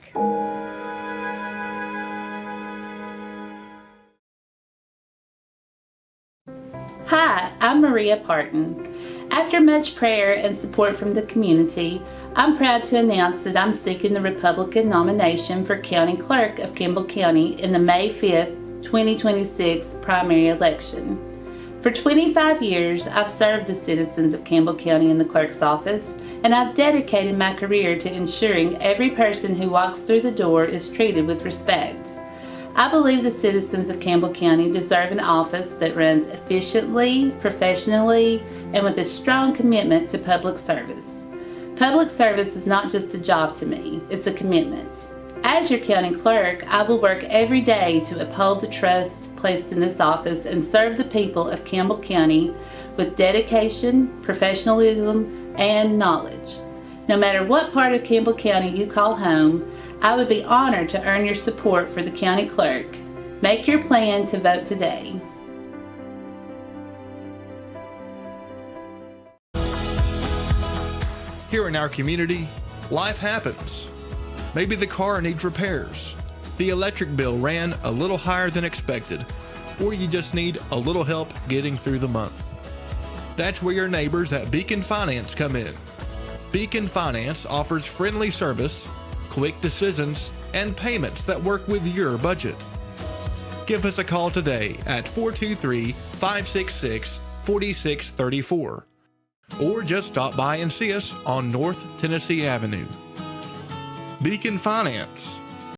Hi, I'm Maria Parton. After much prayer and support from the community, I'm proud to announce that I'm seeking the Republican nomination for County Clerk of Campbell County in the May 5th, 2026 primary election. For 25 years, I've served the citizens of Campbell County in the clerk's office, and I've dedicated my career to ensuring every person who walks through the door is treated with respect. I believe the citizens of Campbell County deserve an office that runs efficiently, professionally, and with a strong commitment to public service. Public service is not just a job to me, it's a commitment. As your county clerk, I will work every day to uphold the trust placed in this office and serve the people of Campbell County with dedication, professionalism, and knowledge. No matter what part of Campbell County you call home, I would be honored to earn your support for the county clerk. Make your plan to vote today. Here in our community, life happens. Maybe the car needs repairs, the electric bill ran a little higher than expected, or you just need a little help getting through the month. That's where your neighbors at Beacon Finance come in. Beacon Finance offers friendly service, quick decisions, and payments that work with your budget. Give us a call today at 423-566-4634, or just stop by and see us on North Tennessee Avenue. Beacon Finance,